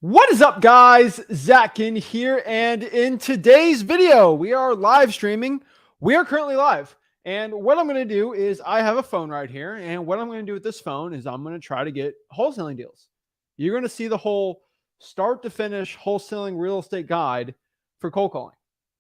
What is up, guys? Ginn here, and in today's video, we are live streaming. We are currently live, and what I'm going to do is I have a phone right here, and what I'm going to do with this phone is I'm going to try to get wholesaling deals. You're going to see the whole start to finish wholesaling real estate guide for cold calling.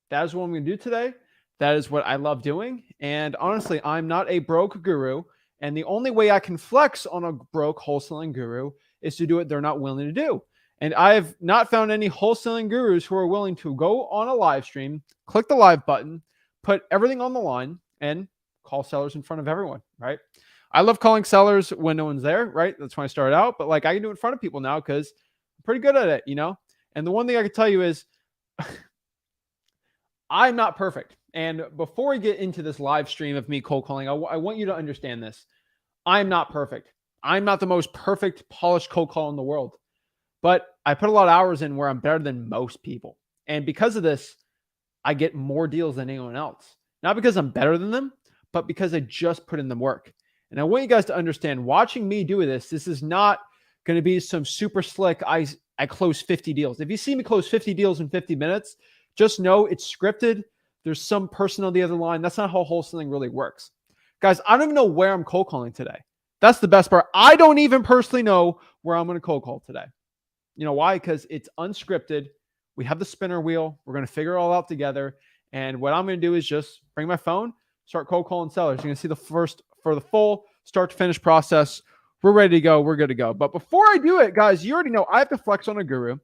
That is what I'm going to do today. That is what I love doing, and honestly, I'm not a broke guru, and the only way I can flex on a broke wholesaling guru is to do what they're not willing to do. And I've not found any wholesaling gurus who are willing to go on a live stream, click the live button, put everything on the line, and call sellers in front of everyone, right? I love calling sellers when no one's there, right? That's when I started out. But like I can do it in front of people now because I'm pretty good at it, you know? And the one thing I can tell you is I'm not perfect. And before we get into this live stream of me cold calling, I want you to understand this. I'm not perfect. I'm not the most perfect, polished cold call in the world. But I put a lot of hours in where I'm better than most people. And because of this, I get more deals than anyone else. Not because I'm better than them, but because I just put in the work. And I want you guys to understand, watching me do this is not going to be some super slick, I close 50 deals. If you see me close 50 deals in 50 minutes, just know it's scripted. There's some person on the other line. That's not how wholesaling really works. Guys, I don't even know where I'm cold calling today. That's the best part. I don't even personally know where I'm going to cold call today. You know why? Because it's unscripted. We have the spinner wheel. We're going to figure it all out together. And what I'm going to do is just bring my phone, start cold calling sellers. You're going to see the first for the full start to finish process. We're ready to go. We're good to go. But before I do it, guys, you already know I have to flex on a guru.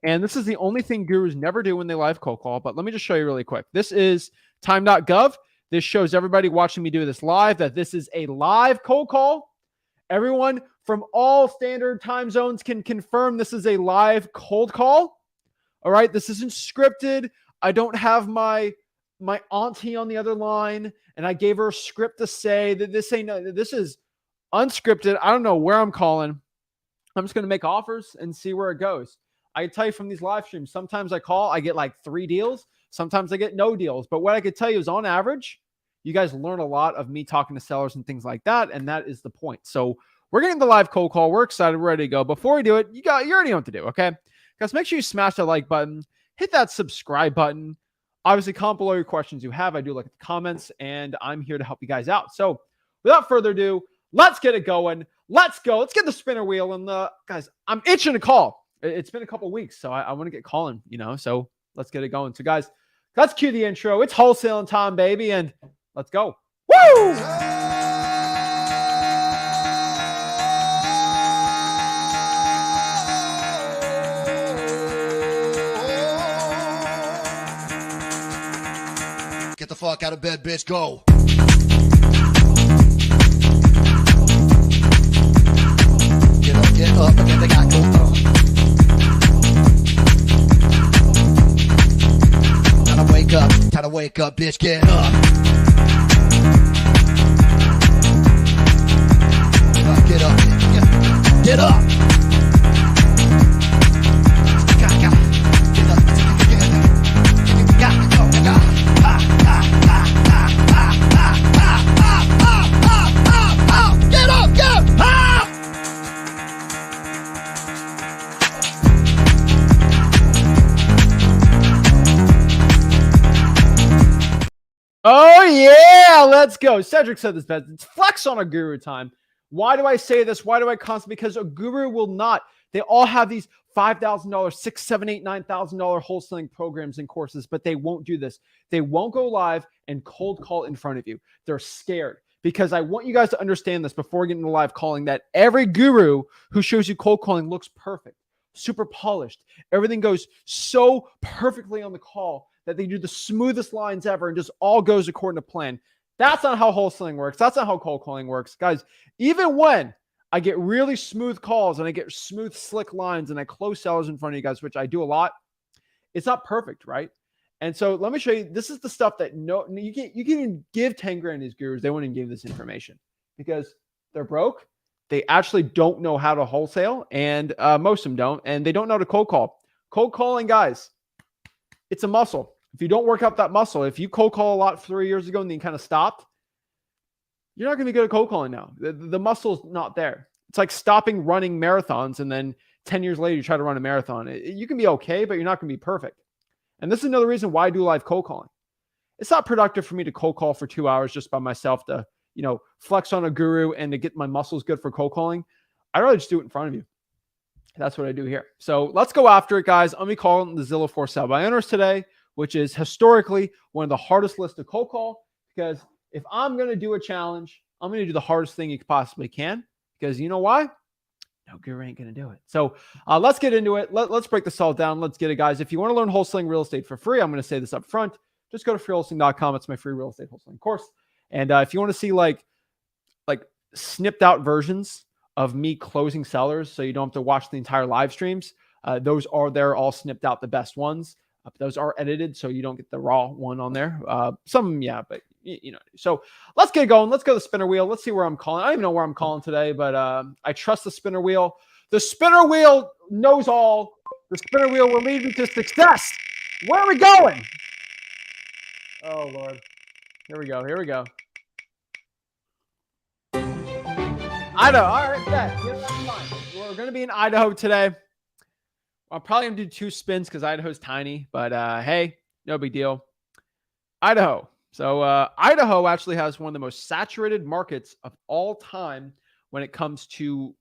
And this is the only thing gurus never do when they live cold call. But let me just show you really quick. This is time.gov. This shows everybody watching me do this live that this is a live cold call. Everyone from all standard time zones can confirm this is a live cold call. All right. This isn't scripted. I don't have my auntie on the other line and I gave her a script to say that this is unscripted. I don't know where I'm calling. I'm just going to make offers and see where it goes. I can tell you from these live streams, sometimes I call, I get like 3 deals. Sometimes I get no deals. But what I could tell you is on average, you guys learn a lot of me talking to sellers and things like that. And that is the point. So we're getting the live cold call. We're excited. We're ready to go. Before we do it, you already know what to do. Okay. Guys, make sure you smash that like button, hit that subscribe button. Obviously, comment below your questions you have. I do look at the comments and I'm here to help you guys out. So without further ado, let's get it going. Let's go. Let's get the spinner wheel. And guys, I'm itching to call. It's been a couple weeks, so I want to get calling, you know, so let's get it going. So guys, let's cue the intro. It's wholesaling time, baby. And let's go. Woo! Get the fuck out of bed, bitch. Go. Get up, and get the guy go. Time to wake up, bitch. Get up. Get up. Get up. Oh, yeah, let's go. Cedric said this best. It's flex on a guru time. Why do I say this? Why do I constantly? Because a guru will not. They all have these $5,000, $6,000, $7,000, $9,000 wholesaling programs and courses, but they won't do this. They won't go live and cold call in front of you. They're scared because I want you guys to understand this before getting into live calling that every guru who shows you cold calling looks perfect, super polished. Everything goes so perfectly on the call that they do the smoothest lines ever and just all goes according to plan. That's not how wholesaling works. That's not how cold calling works. Guys, even when I get really smooth calls and I get smooth, slick lines and I close sellers in front of you guys, which I do a lot, it's not perfect, right? And so let me show you. This is the stuff that you can even give 10 grand to these gurus. They won't even give this information because they're broke. They actually don't know how to wholesale, and most of them don't, and they don't know how to cold call. Cold calling, guys, it's a muscle. If you don't work out that muscle, if you cold call a lot 3 years ago and then you kind of stopped, you're not going to be good at cold calling now. The muscle's not there. It's like stopping running marathons and then 10 years later, you try to run a marathon. You can be okay, but you're not going to be perfect. And this is another reason why I do live cold calling. It's not productive for me to cold call for 2 hours just by myself to, flex on a guru and to get my muscles good for cold calling. I'd rather just do it in front of you. That's what I do here. So let's go after it, guys. I'm going to be calling the Zillow for sale by owners today, which is historically one of the hardest lists to cold call, because if I'm going to do a challenge, I'm going to do the hardest thing you possibly can, because you know why? No guru ain't going to do it. So let's get into it. Let's break this all down. Let's get it, guys. If you want to learn wholesaling real estate for free, I'm going to say this up front. Just go to freewholesaling.com. It's my free real estate wholesaling course. And if you want to see like snipped out versions of me closing sellers, so you don't have to watch the entire live streams, those are there, all snipped out, the best ones. Those are edited, so you don't get the raw one on there. Some, yeah, but So let's get going. Let's go to the spinner wheel. Let's see where I'm calling. I don't even know where I'm calling today, but I trust the spinner wheel. The spinner wheel knows all. The spinner wheel will lead me to success. Where are we going? Oh, Lord. Here we go. Here we go. Idaho. All right, that's fine. We're going to be in Idaho today. I'm probably going to do 2 spins because Idaho's tiny, but hey, no big deal. Idaho. So Idaho actually has one of the most saturated markets of all time when it comes to,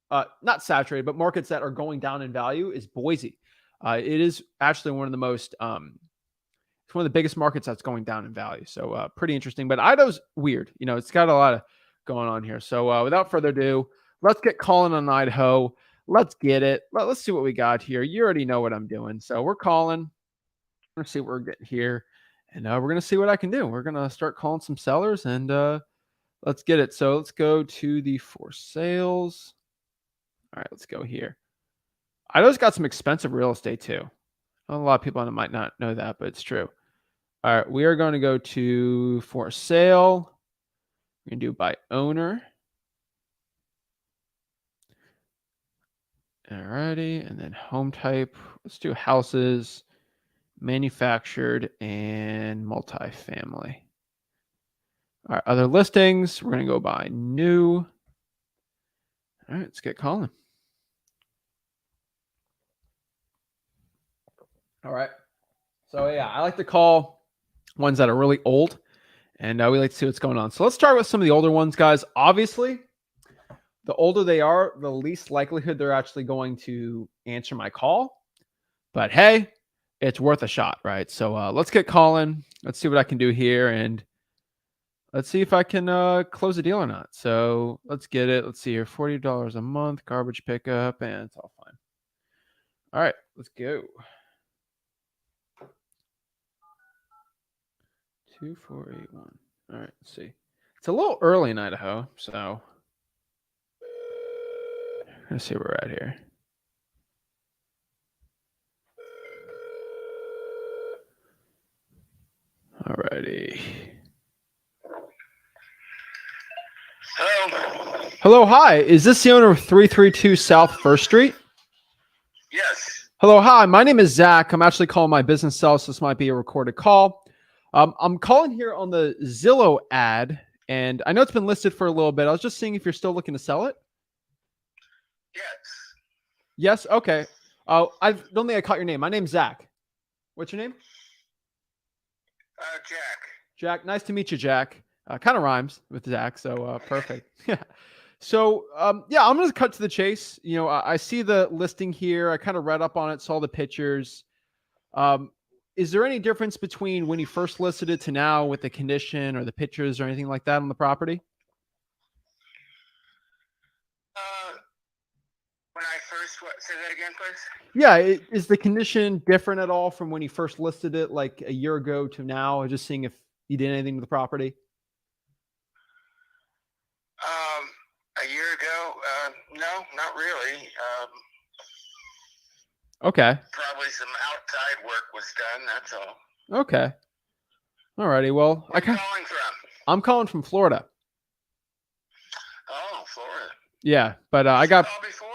not saturated, but markets that are going down in value is Boise. It is actually one of the most, it's one of the biggest markets that's going down in value. So pretty interesting, but Idaho's weird. It's got a lot of going on here. So without further ado, let's get calling on Idaho. Let's get it. Let's see what we got here. You already know what I'm doing. So we're calling. Let's see what we're getting here. And we're going to see what I can do. We're going to start calling some sellers and let's get it. So let's go to the for sales. All right, let's go here. Idaho's got some expensive real estate too. A lot of people might not know that, but it's true. All right, we are going to go to for sale. We're going to do by owner. All righty, and then home type. Let's do houses, manufactured, and multifamily. All right, other listings. We're going to go by new. All right, let's get calling. All right. So yeah, I like to call ones that are really old, and we like to see what's going on. So let's start with some of the older ones, guys. Obviously, the older they are, the least likelihood they're actually going to answer my call. But hey, it's worth a shot, right? So let's get calling. Let's see what I can do here, and let's see if I can close a deal or not. So let's get it. Let's see here, $40 a month, garbage pickup, and it's all fine. All right, let's go. 2481. All right, let's see. It's a little early in Idaho, so let's see where we're at here. All righty. Hello. Hello, hi. Is this the owner of 332 South First Street? Yes. Hello, hi. My name is Zach. I'm actually calling my business cell, so this might be a recorded call. I'm calling here on the Zillow ad, and I know it's been listed for a little bit. I was just seeing if you're still looking to sell it. Yes. Yes? Okay. I don't think I caught your name. My name's Zach. What's your name? Jack. Jack. Nice to meet you, Jack. Kind of rhymes with Zach, so perfect. Yeah. So, yeah, I'm going to cut to the chase. I see the listing here. I kind of read up on it, saw the pictures. Is there any difference between when you first listed it to now with the condition or the pictures or anything like that on the property? When I first, say that again, please? Yeah. Is the condition different at all from when you first listed it like a year ago to now? Just seeing if you did anything to the property. A year ago, no, not really. Okay. Probably some outside work was done. That's all. Okay. All righty. Well, Where are you calling from? I'm calling from Florida. Oh, Florida. Yeah, but Did I you got. call before?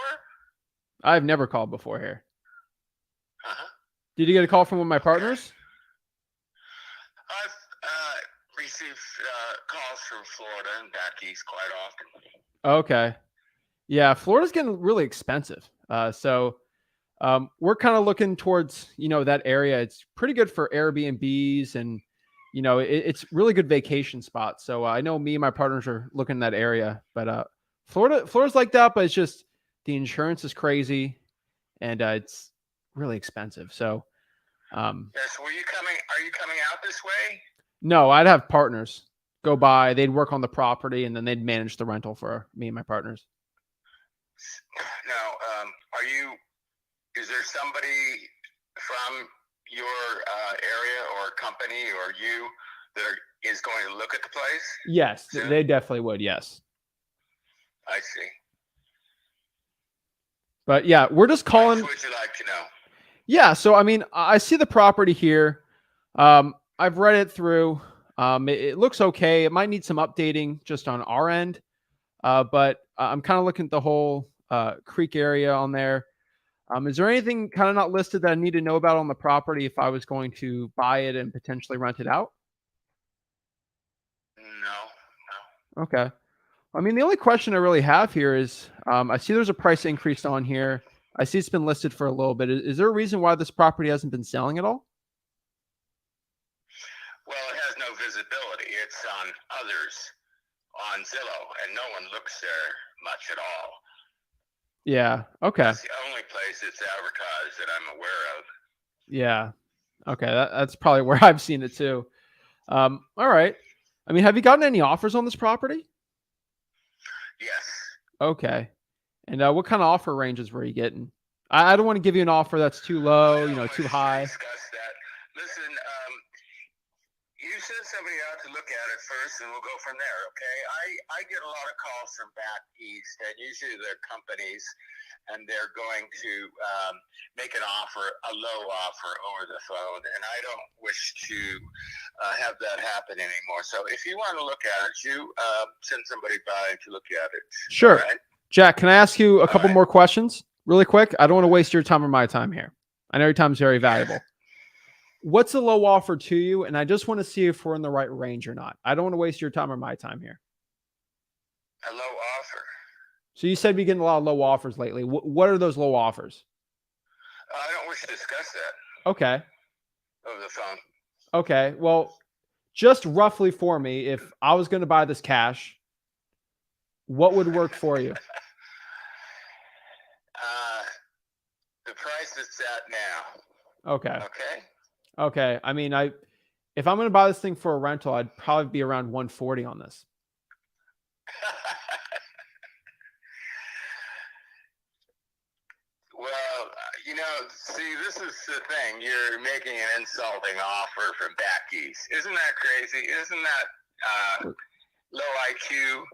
I've never called before here. Uh-huh. Did you get a call from one of my partners? I've received calls from Florida and back east quite often. Okay. Yeah, Florida's getting really expensive. We're kind of looking towards, that area. It's pretty good for Airbnbs and, it's really good vacation spot. So I know me and my partners are looking in that area, but Florida's like that, but it's just the insurance is crazy and it's really expensive. So, Yes. Are you coming out this way? no, I'd have partners go by, they'd work on the property and then they'd manage the rental for me and my partners. No. Is there somebody from your area or company or you that is going to look at the place? Yes, soon? they definitely would. Yes. I see. But yeah, we're just calling. What would you like to know? Yeah. So, I mean, I see the property here. I've read it through. It looks okay. It might need some updating just on our end. But I'm kind of looking at the whole creek area on there. Is there anything kind of not listed that I need to know about on the property if I was going to buy it and potentially rent it out? No. Okay. I mean, the only question I really have here is I see there's a price increase on here. I see it's been listed for a little bit. Is there a reason why this property hasn't been selling at all? Well, it has no visibility. It's on others on Zillow, and no one looks there much at all. Yeah. Okay. That's the only place it's advertised that I'm aware of. Yeah. Okay. That's probably where I've seen it too. All right. I mean, have you gotten any offers on this property? Yes. Okay. And what kind of offer ranges were you getting? I don't want to give you an offer that's too low, too high. Discuss that. Listen, you send somebody out to look at it first, and we'll go from there. Okay? I get a lot of calls from back east, and usually they're companies, and they're going to make an offer, a low offer over the phone, and I don't wish to have that happen anymore. So if you want to look at it, you send somebody by to look at it. Sure. All right? Jack, can I ask you a couple right. more questions really quick? I don't want to waste your time or my time here. I know your time is very valuable. What's a low offer to you? And I just want to see if we're in the right range or not. I don't want to waste your time or my time here. A low offer. So you said we're getting a lot of low offers lately. What are those low offers? I don't wish to discuss that Okay. over the phone. Okay. Well, just roughly for me, if I was going to buy this cash, what would work for you? The price it's at now. Okay. Okay. Okay. I mean, if I'm going to buy this thing for a rental, I'd probably be around 140 on this. Well, see, this is the thing. You're making an insulting offer from back east. Isn't that crazy? Isn't that low IQ?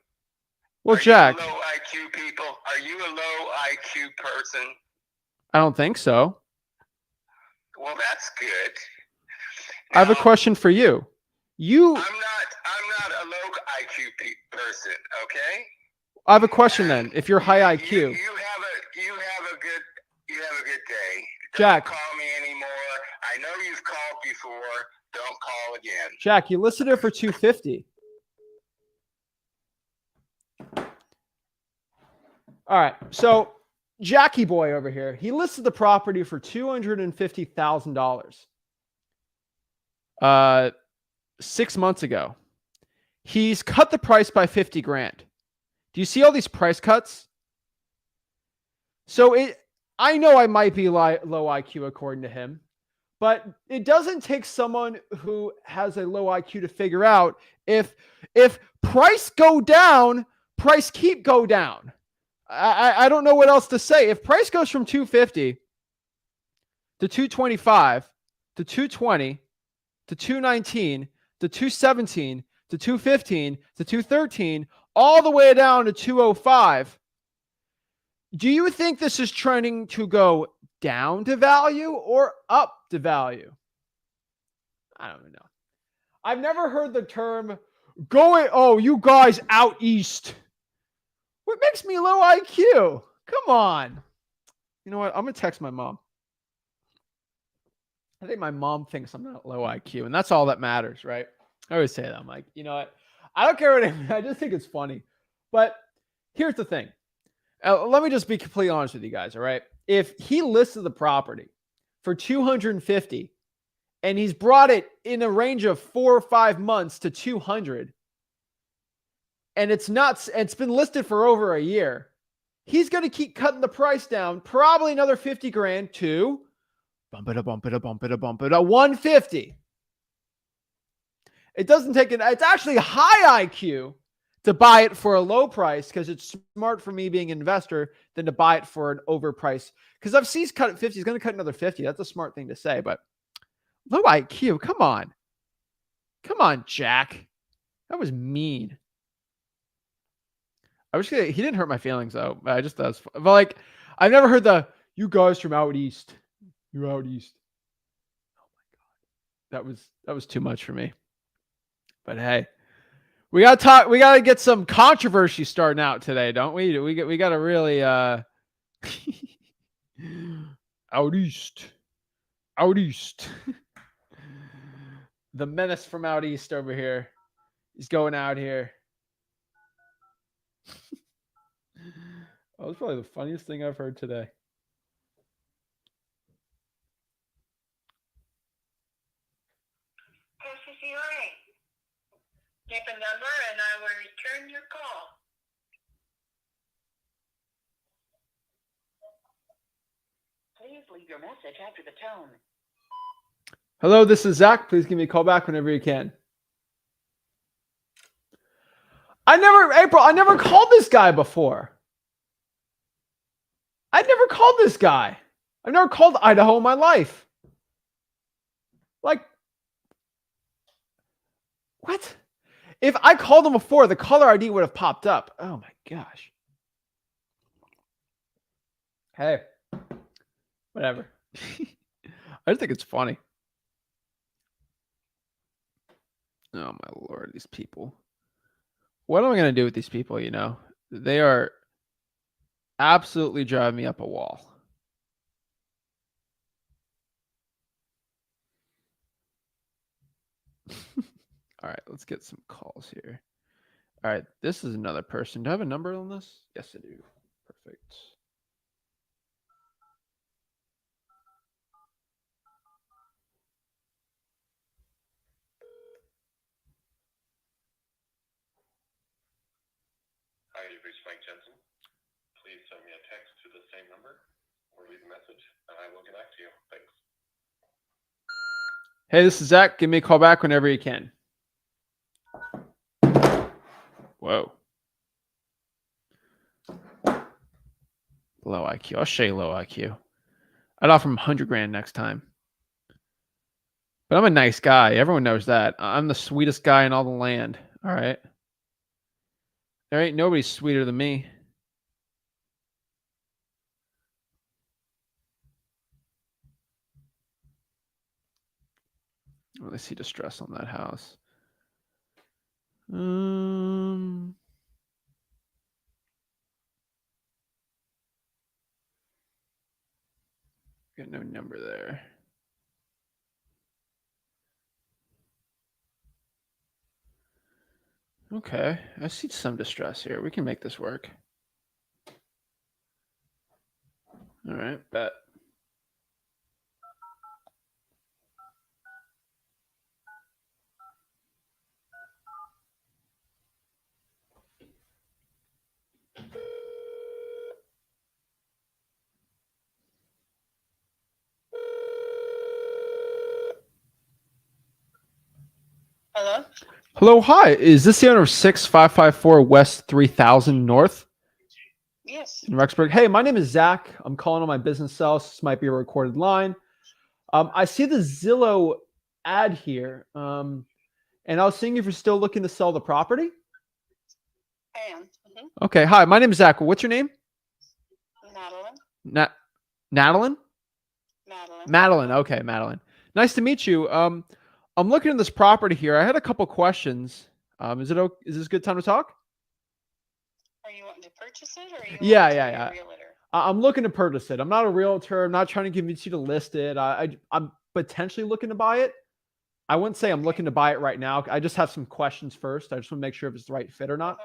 Well, Are Jack, you a low IQ people? Are you a low IQ person? I don't think so. Well, that's good. I have a Now, question for you. I'm not a low IQ person. Okay. I have a question then. If you're high IQ, You have a good day. Jack. Don't call me anymore. I know you've called before. Don't call again. Jack, you listed it for 250. All right. So Jackie boy over here, he listed the property for $250,000. 6 months ago. He's cut the price by 50 grand. Do you see all these price cuts? So I know I might be low IQ according to him, but it doesn't take someone who has a low IQ to figure out if price go down, price keep go down. I don't know what else to say. If price goes from 250 to 225 to 220 to 219 to 217 to 215 to 213, all the way down to 205, do you think this is trending to go down to value or up to value? I don't know. I've never heard the term you guys out east. What makes me low IQ? Come on. You know what? I'm going to text my mom. I think my mom thinks I'm not low IQ, and that's all that matters, right? I always say that. I'm like, you know what? I don't care what I just think it's funny. But here's the thing. Let me just be completely honest with you guys. All right. If he listed the property for 250 and he's brought it in a range of 4 or 5 months to 200, and it's been listed for over a year, he's going to keep cutting the price down, probably another 50 grand to bump it up, 150. It doesn't take it's actually high IQ to buy it for a low price, because it's smart for me being an investor than to buy it for an overprice. Because if he's cut at 50, he's going to cut another 50. That's a smart thing to say, but low IQ, come on. Come on, Jack. That was mean. He didn't hurt my feelings though. I just does. But like, I've never heard you guys from out east. You're out east. Oh my God. That was too much for me. But hey, we gotta talk. We gotta get some controversy starting out today, don't we? We gotta really out east. The menace from out east over here. He's going out here. That was probably the funniest thing I've heard today. Keep a number and I will return your call. Please leave your message after the tone. Hello, this is Zach. Please give me a call back whenever you can. I never called this guy before. I've never called this guy. I've never called Idaho in my life. Like, what? If I called him before, the caller ID would have popped up. Oh my gosh. Hey, whatever. I just think it's funny. Oh my Lord, these people. What am I going to do with these people, you know? They are absolutely driving me up a wall. All right, let's get some calls here. All right, this is another person. Do I have a number on this? Yes, I do. Perfect. Hi, you've reached Mike Jensen. Please send me a text to the same number or leave a message, and I will get back to you. Thanks. Hey, this is Zach. Give me a call back whenever you can. Whoa. Low IQ. I'll show you low IQ. I'd offer him 100 grand next time. But I'm a nice guy. Everyone knows that. I'm the sweetest guy in all the land. All right. There ain't nobody sweeter than me. Let's see distress on that house. Got no number there. Okay, I see some distress here. We can make this work. All right, bet. Hello? Hello, hi. Is this the owner of 6554 West 3000 North Yes. in Rexburg? Hey, my name is Zach. I'm calling on my business cell. This might be a recorded line. I see the Zillow ad here, and I was seeing if you're still looking to sell the property. I am. Okay, hi. My name is Zach. What's your name? Madeline. Madeline? Madeline. Madeline. Okay, Madeline. Nice to meet you. I'm looking at this property here. I had a couple questions. Is this a good time to talk? Are you wanting to purchase it, or are you Yeah. wanting to be a realtor? I'm looking to purchase it. I'm not a realtor. I'm not trying to convince you to list it. I'm potentially looking to buy it. I wouldn't say I'm looking to buy it right now. I just have some questions first. I just want to make sure if it's the right fit or not.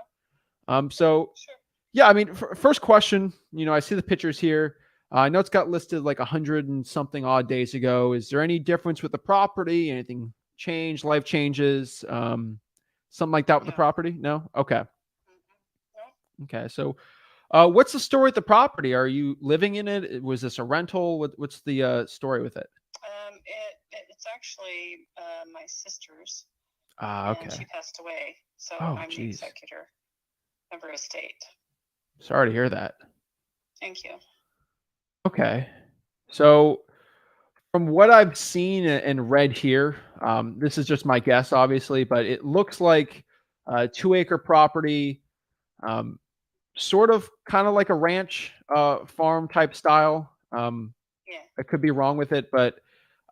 So Sure. Yeah, I mean, first question, I see the pictures here. I know it's got listed like 100 and something odd days ago. Is there any difference with the property? Anything changed? Life changes? Something like that with the No. property? No? Okay. No. Okay. So, what's the story with the property? Are you living in it? Was this a rental? What's the story with it? It's actually my sister's, Ah, and okay. she passed away, so Oh, I'm the geez. executor of her estate. Sorry to hear that. Thank you. Okay. So, from what I've seen and read here, this is just my guess, obviously, but it looks like a 2 acre property, um, sort of kind of like a ranch farm type style. Yeah. I could be wrong with it, but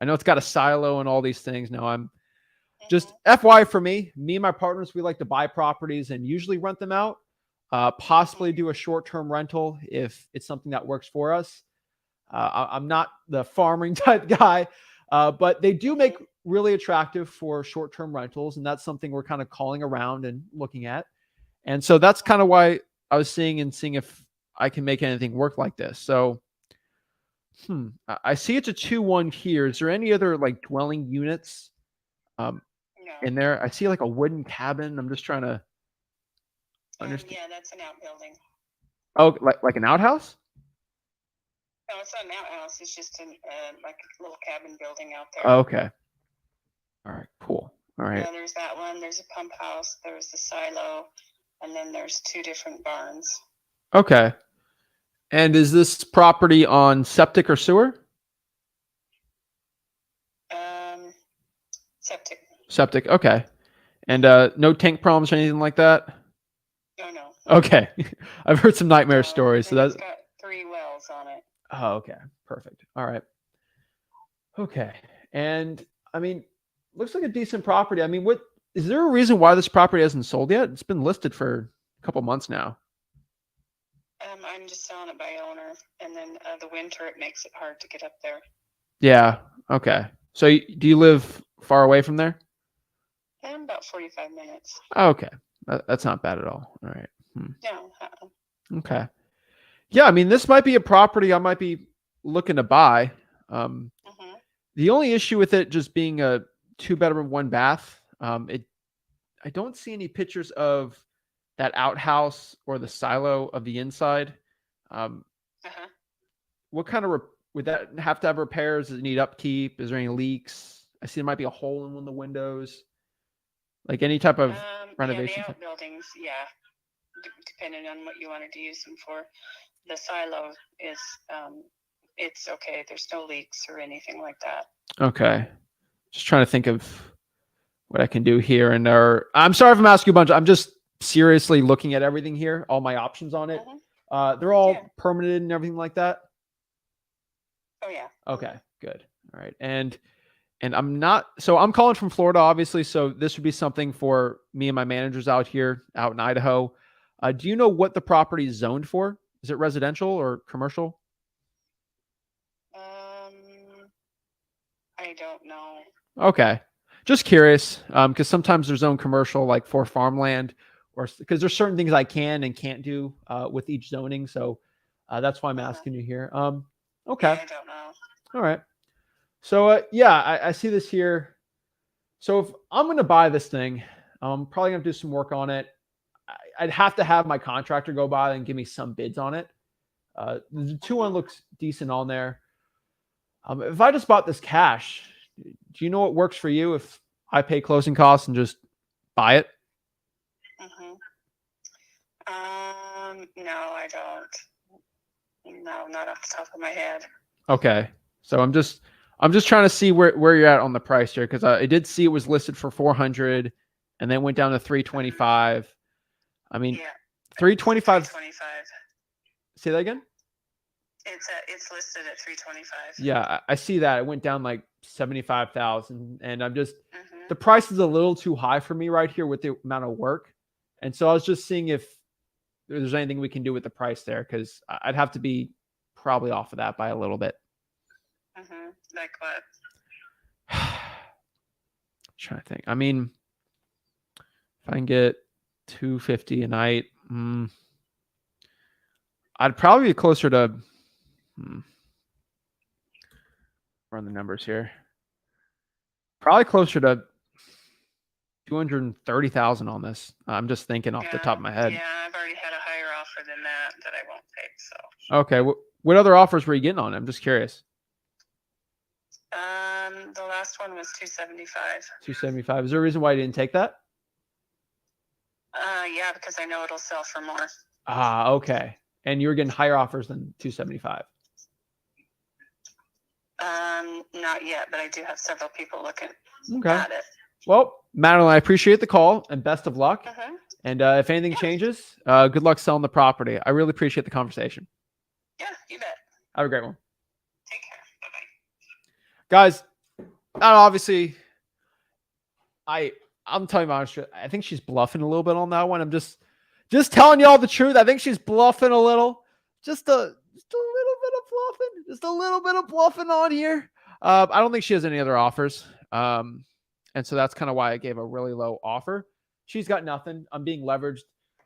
I know it's got a silo and all these things. Now, I'm just Mhm. FY for me and my partners, we like to buy properties and usually rent them out, possibly Mhm. do a short term rental if it's something that works for us. I'm not the farming type guy, but they do make Mhm. really attractive for short term rentals. And that's something we're kind of calling around and looking at. And so that's kind of Mhm. why I was seeing if I can make anything work like this. So, I see it's a 2-1 here. Is there any other like dwelling units um, No. in there? I see like a wooden cabin. I'm just trying to understand. Yeah, that's an outbuilding. Oh, like an outhouse? No, it's not an outhouse. It's just like a little cabin building out Oh, there. okay. All right. Cool. All right. Yeah, there's that one. There's a pump house. There's the silo, and then there's 2 different barns. Okay. And is this property on septic or sewer? Um, Septic. Septic. Okay. And no tank problems or anything like that? Oh no. Okay. I've heard some nightmare No, stories. So and it's that's got 3 wells on it. oh, okay. Perfect. All right. Okay. And I mean, looks like a decent property. I mean, what is there a reason why this property hasn't sold yet? It's been listed for a couple months now. I'm just selling it by owner, and then the winter it makes it hard to get up there. Yeah. Okay. So do you live far away from there? And about 45 minutes. Oh, okay. That's not bad at all. All right. No. Okay. Yeah. I mean, this might be a property I might be looking to buy. Mm-hmm. The only issue with it just being a 2 bedroom, 1 bath, I don't see any pictures of that outhouse or the silo of the inside. Um, Uh-huh. what kind of would that have to have repairs? Does it need upkeep? Is there any leaks? I see there might be a hole in one of the windows. Like any type of Yeah, the renovations. outbuildings, yeah, depending on what you wanted to use them for. The silo is, it's okay. There's no leaks or anything like that. Okay. Just trying to think of what I can do here. And I'm sorry if I'm asking you a bunch. I'm just seriously looking at everything here, all my options on it. Mhm. They're all Yeah. permitted and everything like that. Oh yeah. Okay, good. All right. And I'm calling from Florida, obviously. So this would be something for me and my managers out here, out in Idaho. Do you know what the property is zoned for? Is it residential or commercial? I don't know. Okay. Just curious. Because sometimes there's zoned commercial, like for farmland, or because there's certain things I can and can't do with each zoning. So that's why I'm asking you here. Okay. Yeah, I don't know. All right. So yeah, I see this here. So if I'm going to buy this thing, I'm probably going to do some work on it. I'd have to have my contractor go by and give me some bids on it. The 2-1 looks decent on there. If I just bought this cash, do you know what works for you if I pay closing costs and just buy it? Mm-hmm. No, I don't. No, not off the top of my head. Okay. So I'm just trying to see where you're at on the price here, because I did see it was listed for 400 and then went down to 325. I mean, Yeah. 325. 325. Say that again? It's listed at 325. Yeah, I see that. It went down like 75,000, and I'm just Mm-hmm. the price is a little too high for me right here with the amount of work. And so I was just seeing if there's anything we can do with the price there, because I'd have to be probably off of that by a little bit. Mm-hmm. Like what? Trying to think. I mean, if I can get 250 a night, I'd probably be closer to run the numbers here. Probably closer to 230,000 on this. I'm just thinking off the top of my head. Yeah, I've already had a higher offer than that I won't take. So. Okay. What other offers were you getting on it? I'm just curious. The last one was 275. 275. Is there a reason why you didn't take that? Yeah, because I know it'll sell for more. Okay. And you were getting higher offers than 275. Not yet, but I do have several people looking Okay. at it. Well, Madeline, I appreciate the call and best of luck. Mm-hmm. And if anything changes, good luck selling the property. I really appreciate the conversation. Yeah, you bet. Have a great one. Take care. Bye-bye. Guys, obviously, I'm telling you honestly, I think she's bluffing a little bit on that one. I'm just telling y'all the truth. I think she's bluffing a little. Just a little bit of bluffing. Just a little bit of bluffing on here. I don't think she has any other offers. And so that's kind of why I gave a really low offer. She's got nothing. I'm being leveraged.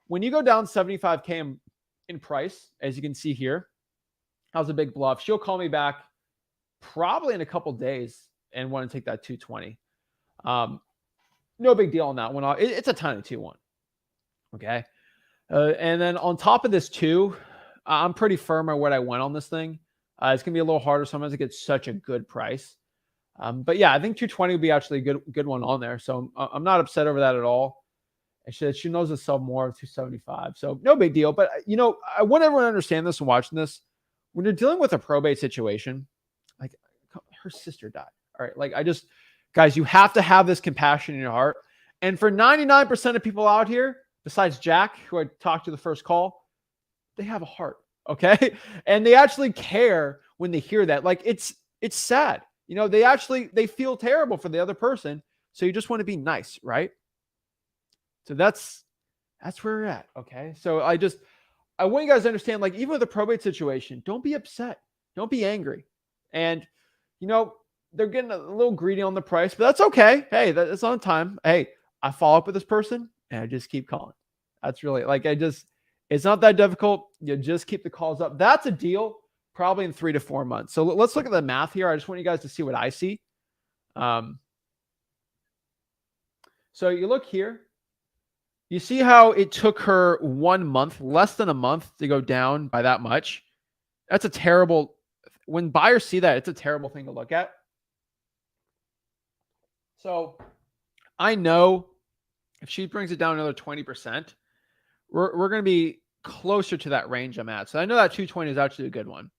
When you go down 75K in price, as you can see here, how's a big bluff? She'll call me back probably in a couple days and want to take that 220. No big deal on that one. It's a tiny 2-1. Okay. And then on top of this too, I'm pretty firm on what I went on this thing. It's going to be a little harder sometimes to get such a good price. But yeah, I think 220 would be actually a good one on there. So I'm not upset over that at all. And she knows to sell more of 275. So no big deal. But I want everyone to understand this and watching this. When you're dealing with a probate situation, like her sister died. All right. Like guys, you have to have this compassion in your heart. And for 99% of people out here, besides Jack, who I talked to the first call, they have a heart. Okay. And they actually care when they hear that. Like it's sad. They feel terrible for the other person. So you just want to be nice, right? So that's where we're at. Okay. So I want you guys to understand, like, even with a probate situation, don't be upset. Don't be angry. And, they're getting a little greedy on the price, but that's okay. Hey, that's on time. Hey, I follow up with this person and I just keep calling. That's really it's not that difficult. You just keep the calls up. That's a deal probably in 3 to 4 months. So let's look at the math here. I just want you guys to see what I see. So you look here, you see how it took her 1 month, less than a month, to go down by that much. That's when buyers see that, it's a terrible thing to look at. So I know if she brings it down another 20%, we're going to be closer to that range I'm at. So I know that 220 is actually a good one.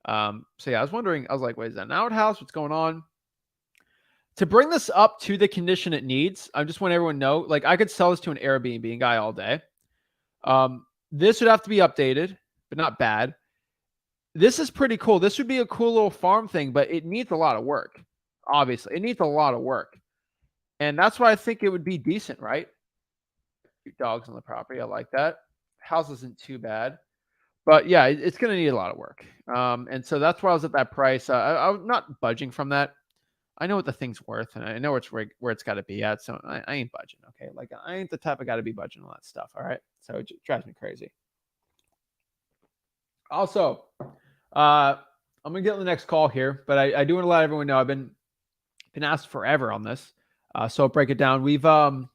So yeah, I was like, wait, is that an outhouse? What's going on? To bring this up to the condition it needs, I just want everyone to know, like, I could sell this to an Airbnb guy all day. This would have to be updated, but not bad. This is pretty cool. This would be a cool little farm thing, but it needs a lot of work. Obviously, it needs a lot of work. And that's why I think it would be decent, right? Dogs on the property. I like that. House isn't too bad. But yeah, it's going to need a lot of work. And so that's why I was at that price. I'm not budging from that. I know what the thing's worth, and I know it's where it's got to be at. So I ain't budging. Okay. Like, I ain't the type of guy to be budging on that stuff. All right. So it drives me crazy. Also, I'm going to get on the next call here, but I do want to let everyone know I've been asked forever on this. So I'll break it down. We've, I'll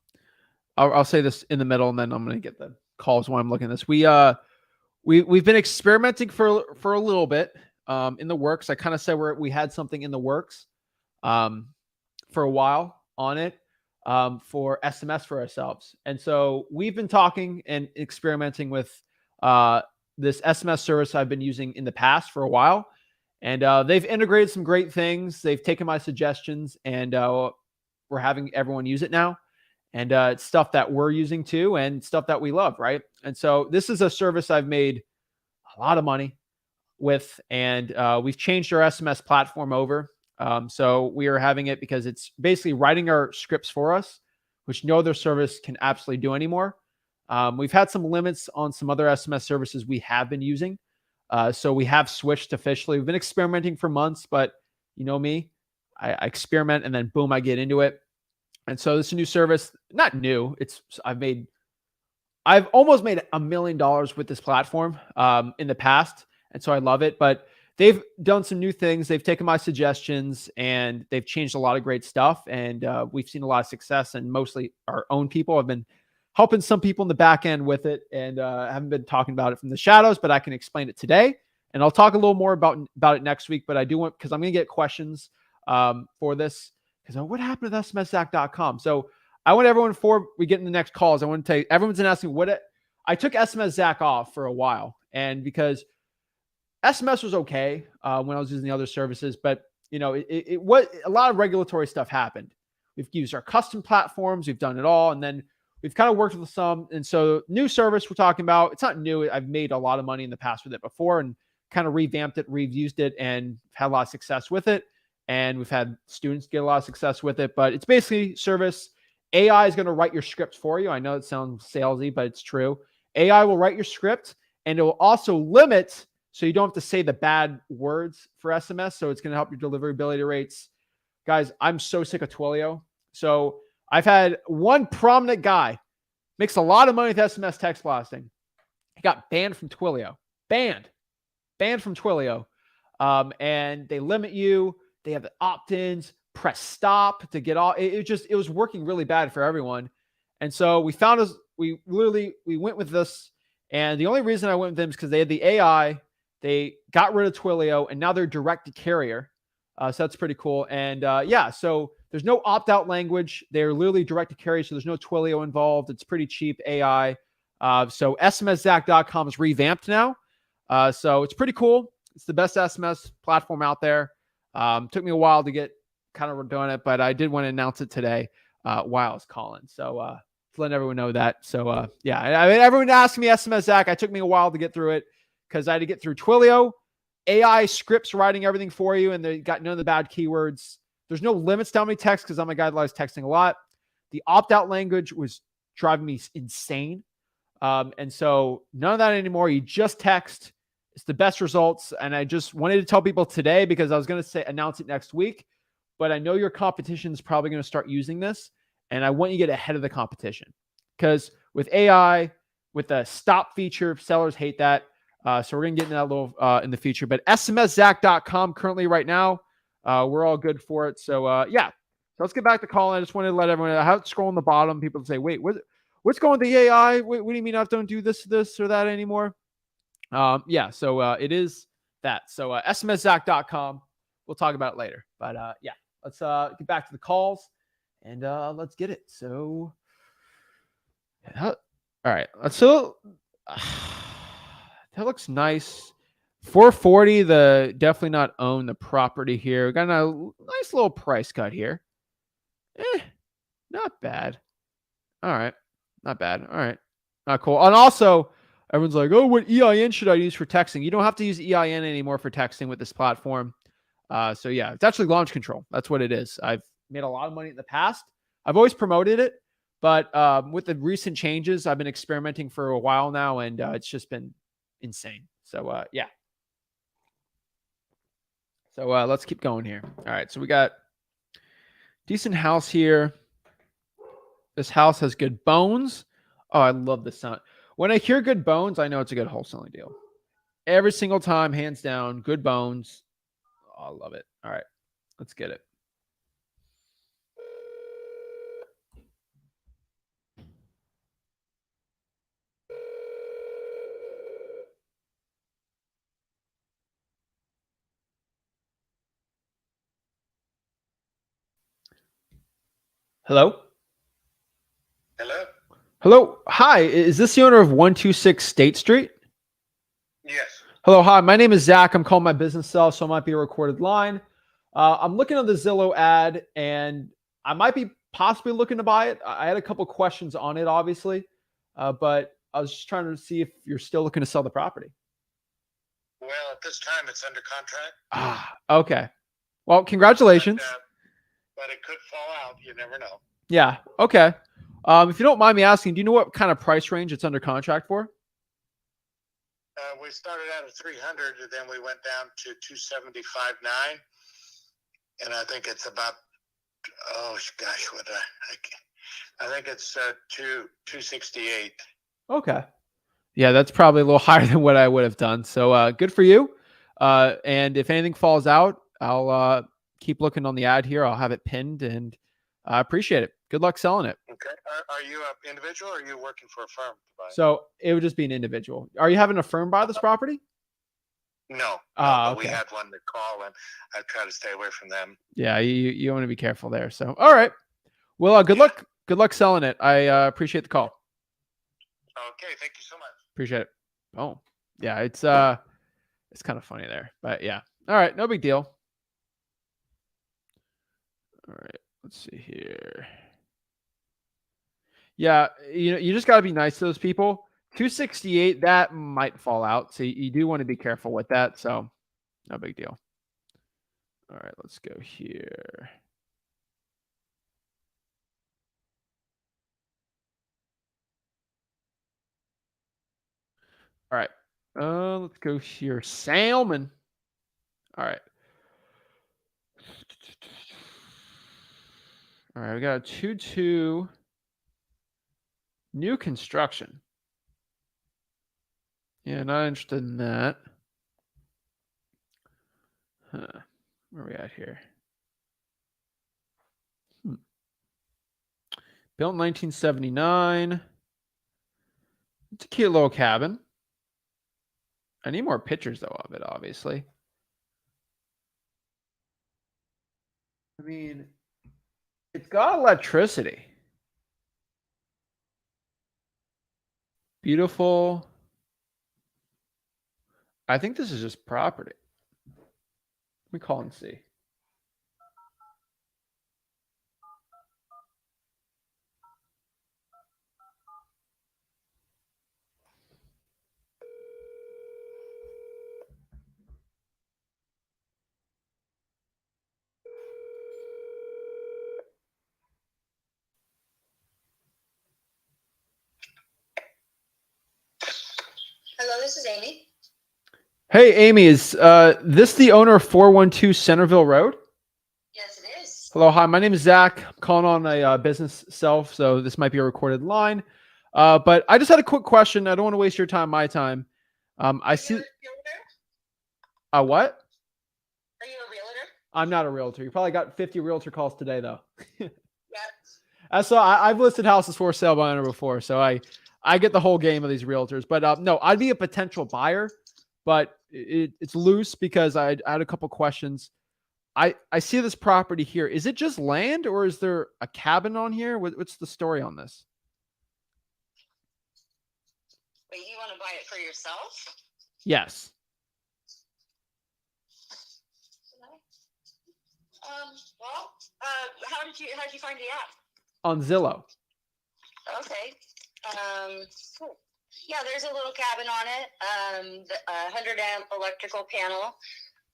say this in the middle, and then I'm going to get the calls when I'm looking at this. We've been experimenting for a little bit, in the works. I kind of said we had something in the works, for a while on it, for SMS for ourselves. And so we've been talking and experimenting with, this SMS service I've been using in the past for a while. And, they've integrated some great things. They've taken my suggestions, and, we're having everyone use it now. And it's stuff that we're using too, and stuff that we love, right? And so this is a service I've made a lot of money with, and we've changed our SMS platform over. So we are having it because it's basically writing our scripts for us, which no other service can absolutely do anymore. We've had some limits on some other SMS services we have been using. So we have switched officially. We've been experimenting for months, but you know me, I experiment and then boom, I get into it. And so this is a new service, not new. I've made I've almost made $1 million with this platform in the past. And so I love it, but they've done some new things. They've taken my suggestions and they've changed a lot of great stuff. And we've seen a lot of success, and mostly our own people have been helping some people in the back end with it. And I haven't been talking about it from the shadows, but I can explain it today. And I'll talk a little more about it next week, but I do want, because I'm going to get questions for this, because what happened to smszack.com? So I want everyone, before we get in the next calls, I want to tell you, everyone's been asking I took SMS Zach off for a while. And because SMS was okay when I was using the other services, but it was a lot of regulatory stuff happened. We've used our custom platforms, we've done it all, and then we've kind of worked with some. And so new service we're talking about, it's not new. I've made a lot of money in the past with it before and kind of revamped it, reused it, and had a lot of success with it. And we've had students get a lot of success with it, but it's basically service. AI is going to write your script for you. I know it sounds salesy, but it's true. AI will write your script, and it will also limit, so you don't have to say the bad words for SMS. So it's going to help your deliverability rates. Guys, I'm so sick of Twilio. So I've had one prominent guy, makes a lot of money with SMS text blasting. He got banned from Twilio. Banned from Twilio. And they limit you. They have the opt-ins, press stop to get off. It was working really bad for everyone. And so we went with this. And the only reason I went with them is because they had the AI. They got rid of Twilio, and now they're direct to carrier. So that's pretty cool. And so there's no opt-out language. They're literally direct to carrier, so there's no Twilio involved. It's pretty cheap AI. So smszack.com is revamped now. So it's pretty cool. It's the best SMS platform out there. Took me a while to get kind of doing it, but I did want to announce it today while I was calling. So to let everyone know that. So I mean, everyone asked me SMS Zach. It took me a while to get through it because I had to get through Twilio. AI scripts writing everything for you, and they got none of the bad keywords. There's no limits to how many texts because I'm a guy that likes texting a lot. The opt-out language was driving me insane. And so none of that anymore. You just text. It's the best results. And I just wanted to tell people today because I was going to announce it next week, but I know your competition is probably going to start using this. And I want you to get ahead of the competition because with AI, with the stop feature, sellers hate that. So we're going to get into that a little in the future, but smszack.com currently right now, we're all good for it. So so let's get back to calling. I just wanted to let everyone know how to scroll on the bottom. People say, wait, what's going with the AI? What do you mean I don't do this or that anymore? So it is that. So smszack.com. We'll talk about it later. But let's get back to the calls and let's get it. So all right. So that looks nice. 440, the definitely not own the property here. We got a nice little price cut here. Not bad. All right. Not bad. All right. Cool. And also, everyone's like, oh, what EIN should I use for texting? You don't have to use EIN anymore for texting with this platform. It's actually launch control. That's what it is. I've made a lot of money in the past. I've always promoted it, but with the recent changes, I've been experimenting for a while now, and it's just been insane. So, So let's keep going here. All right. So we got decent house here. This house has good bones. Oh, I love the sound. When I hear good bones, I know it's a good wholesaling deal. Every single time, hands down, good bones. Oh, I love it. All right. Let's get it. Hello? Hello? Hello. Hi. Is this the owner of 126 State Street? Yes. Hello. Hi. My name is Zach. I'm calling my business cell, so it might be a recorded line. I'm looking at the Zillow ad, and I might be possibly looking to buy it. I had a couple questions on it, obviously, but I was just trying to see if you're still looking to sell the property. Well, at this time, it's under contract. Okay. Well, congratulations. But it could fall out. You never know. Yeah. Okay. If you don't mind me asking, do you know what kind of price range it's under contract for? We started out at 300, and then we went down to 275.9, and I think it's about I think it's 268. Okay. Yeah, that's probably a little higher than what I would have done. So good for you. And if anything falls out, I'll keep looking on the ad here. I'll have it pinned, and I appreciate it. Good luck selling it. Okay. Are you an individual or are you working for a firm to buy it? So it would just be an individual. Are you having a firm buy this property? No. Ah, but we okay. had one to call, and I try to stay away from them. Yeah, you want to be careful there. So all right. Well, good luck. Good luck selling it. I appreciate the call. Okay. Thank you so much. Appreciate it. Oh, yeah, it's kind of funny there, but yeah. All right, no big deal. All right, let's see here. Yeah, you just got to be nice to those people. 268, that might fall out. So you do want to be careful with that. So no big deal. All right, let's go here. All right. Let's go here. Salmon. All right. All right, we got a 2-2 new construction. Yeah, not interested in that. Huh. Where are we at here? Built in 1979. It's a cute little cabin. I need more pictures, though, of it, obviously. I mean, it's got electricity. Beautiful. I think this is just property. Let me call and see. Hello, this is Amy. Hey, Amy, is this the owner of 412 Centerville Road? Yes, it is. Hello, hi. My name is Zach. I'm calling on a business self, so this might be a recorded line. But I just had a quick question. I don't want to waste your time, my time. I see. Are you a realtor? What? Are you a realtor? I'm not a realtor. You probably got 50 realtor calls today, though. Yeah. So I've listed houses for sale by owner before, so I get the whole game of these realtors. But no, I'd be a potential buyer, but it's loose because I had a couple questions. I see this property here. Is it just land, or is there a cabin on here? What's the story on this? Wait, you want to buy it for yourself? Yes. Well, how did you find the app? On Zillow. Okay. Cool. Yeah, there's a little cabin on it. The 100 amp electrical panel.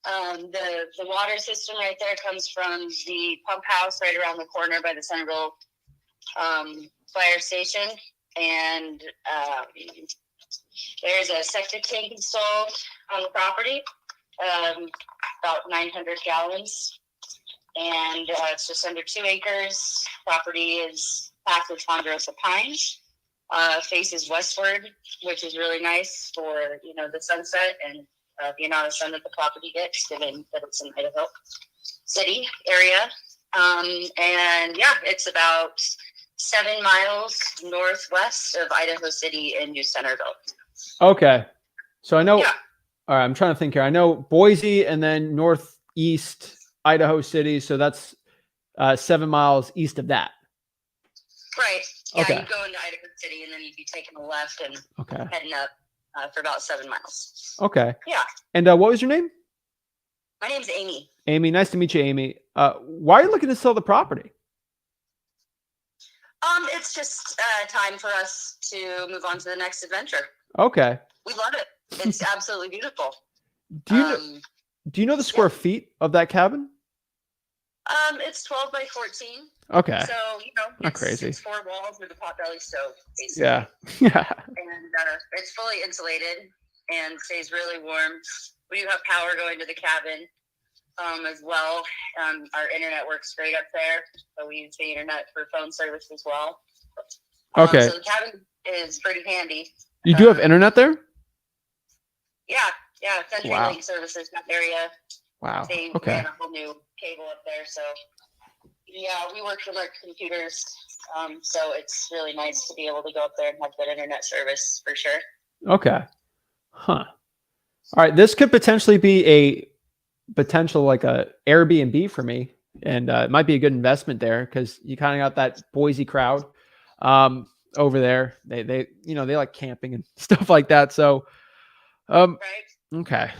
The water system right there comes from the pump house right around the corner by the Centerville fire station, and there's a septic tank installed on the property, about 900 gallons, and it's just under 2 acres. Property is packed with ponderosa pines. Faces westward, which is really nice for the sunset and the amount of sun that the property gets, given that it's in Idaho City area. And yeah, it's about 7 miles northwest of Idaho City in New Centerville. Okay. So I know. Yeah. All right. I'm trying to think here. I know Boise and then northeast Idaho City. So that's 7 miles east of that. Right. Yeah, Okay. you'd go into Idaho City and then you'd be taking a left and Okay. heading up for about 7 miles. Okay. Yeah. And what was your name? My name's Amy. Amy. Nice to meet you, Amy. Why are you looking to sell the property? It's just time for us to move on to the next adventure. Okay. We love it. It's absolutely beautiful. Do you know the square feet of that cabin? It's 12 by 14. Okay. So, Not crazy. It's 4 walls with a potbelly stove, basically. Yeah. Yeah. And it's fully insulated and stays really warm. We do have power going to the cabin as well. Our internet works great up there, so we use the internet for phone service as well. Okay. So the cabin is pretty handy. You do have internet there? Yeah, Wow. CenturyLink services in that area. Wow. They Okay. ran a whole new cable up there, so yeah, we work from our computers, so it's really nice to be able to go up there and have good internet service for sure. Okay. Huh. All right. This could potentially be a potential like a Airbnb for me, and it might be a good investment there because you kind of got that Boise crowd over there. They they like camping and stuff like that. So Right? okay.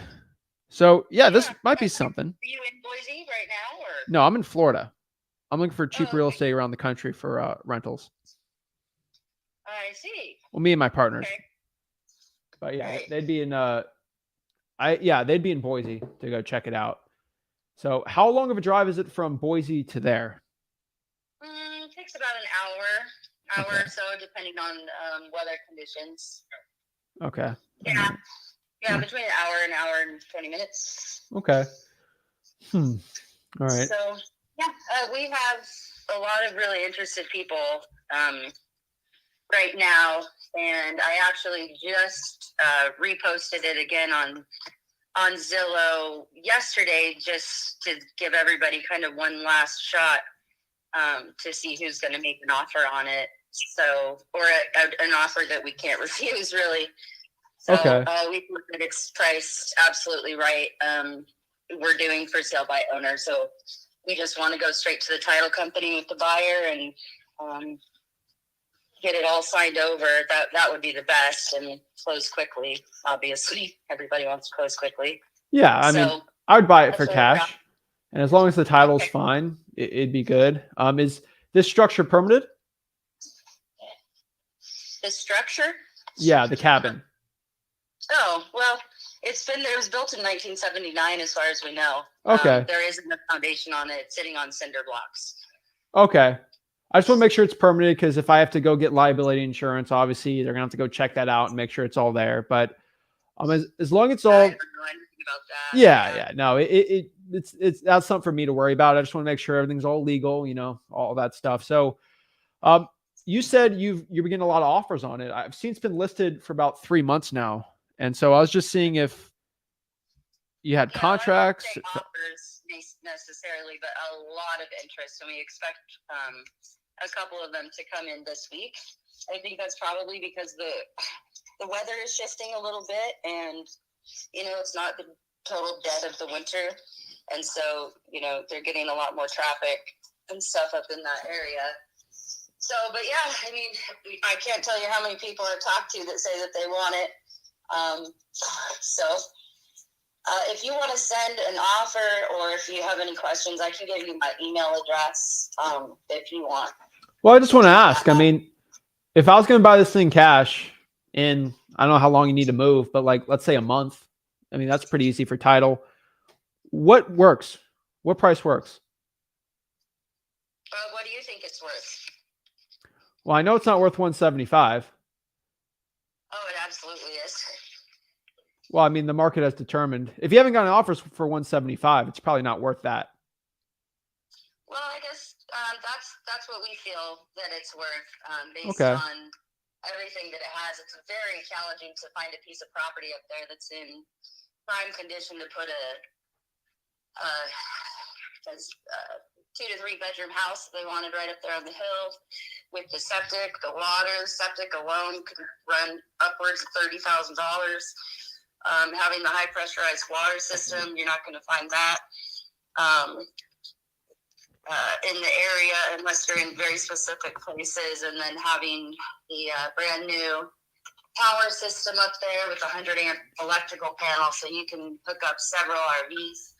So yeah, this Yeah. might be Are something. you in Boise right now, or? No, I'm in Florida. I'm looking for cheap Oh, real okay. estate around the country for rentals. I see. Well, me and my partners. Okay. But yeah, Right. they'd be in they'd be in Boise to go check it out. So how long of a drive is it from Boise to there? It takes about an hour Okay. or so, depending on weather conditions. Okay. Yeah. Yeah, Hmm. between an hour and 20 minutes. Okay. All right. So, yeah, we have a lot of really interested people right now, and I actually just reposted it again on Zillow yesterday just to give everybody kind of one last shot to see who's going to make an offer on it. So, or an offer that we can't refuse, really. So Okay. we think that it's priced absolutely right. We're doing for sale by owner, so we just want to go straight to the title company with the buyer and get it all signed over. That would be the best, and close quickly. Obviously, everybody wants to close quickly. Yeah, I mean, So I would buy it for that's where we're at. cash, and as long as the title's Okay. fine, it'd be good. Is this structure permitted? The structure? Yeah, the cabin. Oh, well, it was built in 1979, as far as we know. Okay. There isn't a foundation on it. It's sitting on cinder blocks. Okay. I just want to make sure it's permitted because if I have to go get liability insurance, obviously they're gonna have to go check that out and make sure it's all there. But as long as it's I all don't know anything about that. yeah, no, it's that's something for me to worry about. I just want to make sure everything's all legal, all that stuff. So, you said you've been getting a lot of offers on it. I've seen it's been listed for about 3 months now, and so I was just seeing if you had contracts. I wouldn't say offers necessarily, but a lot of interest, and we expect a couple of them to come in this week. I think that's probably because the weather is shifting a little bit, and it's not the total dead of the winter, and so they're getting a lot more traffic and stuff up in that area. So, but yeah, I mean, I can't tell you how many people I've talked to that say that they want it. If you want to send an offer, or if you have any questions, I can give you my email address if you want. Well, I just want to ask. I mean, if I was going to buy this thing cash in, I don't know how long you need to move, but like, let's say a month. I mean, that's pretty easy for title. What works? What price works? What do you think it's worth? Well, I know it's not worth 175. Oh, it absolutely is. Well, I mean, the market has determined. If you haven't gotten offers for 175, it's probably not worth that. Well, I guess that's what we feel that it's worth based Okay. on everything that it has. It's very challenging to find a piece of property up there that's in prime condition to put a 2 to 3 bedroom house they wanted right up there on the hill with the septic, the water. Septic alone could run upwards of $30,000. Having the high pressurized water system, you're not going to find that in the area unless you're in very specific places. And then having the brand new power system up there with a 100 amp electrical panel, so you can hook up several RVs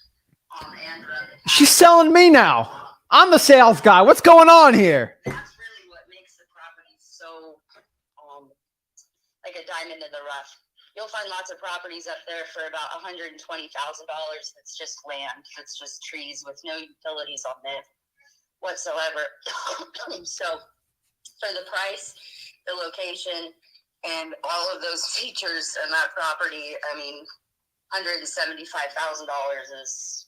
and run the She's selling me now. I'm the sales guy. What's going on here? That's really what makes the property so like a diamond in the rough. You'll find lots of properties up there for about $120,000. That's just land. That's just trees with no utilities on it whatsoever. So for the price, the location, and all of those features in that property, I mean, $175,000 is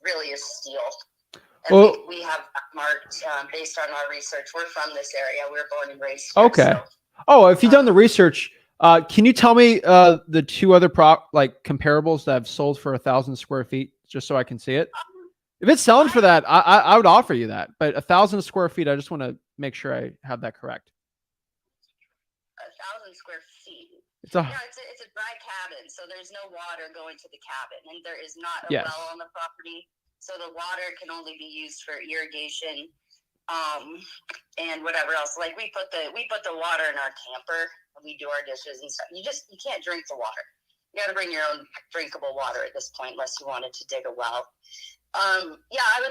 really a steal. And Well, we have that marked based on our research. We're from this area. We're born and raised here. okay. So Oh, if you've done the research, can you tell me the two other comparables that have sold for 1,000 square feet, just so I can see it? If it's selling for that, I would offer you that. But 1,000 square feet, I just want to make sure I have that correct. 1,000 square feet. It's a It's a dry cabin, so there's no water going to the cabin, and there is not a Yes. well on the property, so the water can only be used for irrigation, and whatever else. Like we put the water in our camper, and we do our dishes and stuff. You can't drink the water. You got to bring your own drinkable water at this point, unless you wanted to dig a well. Yeah, I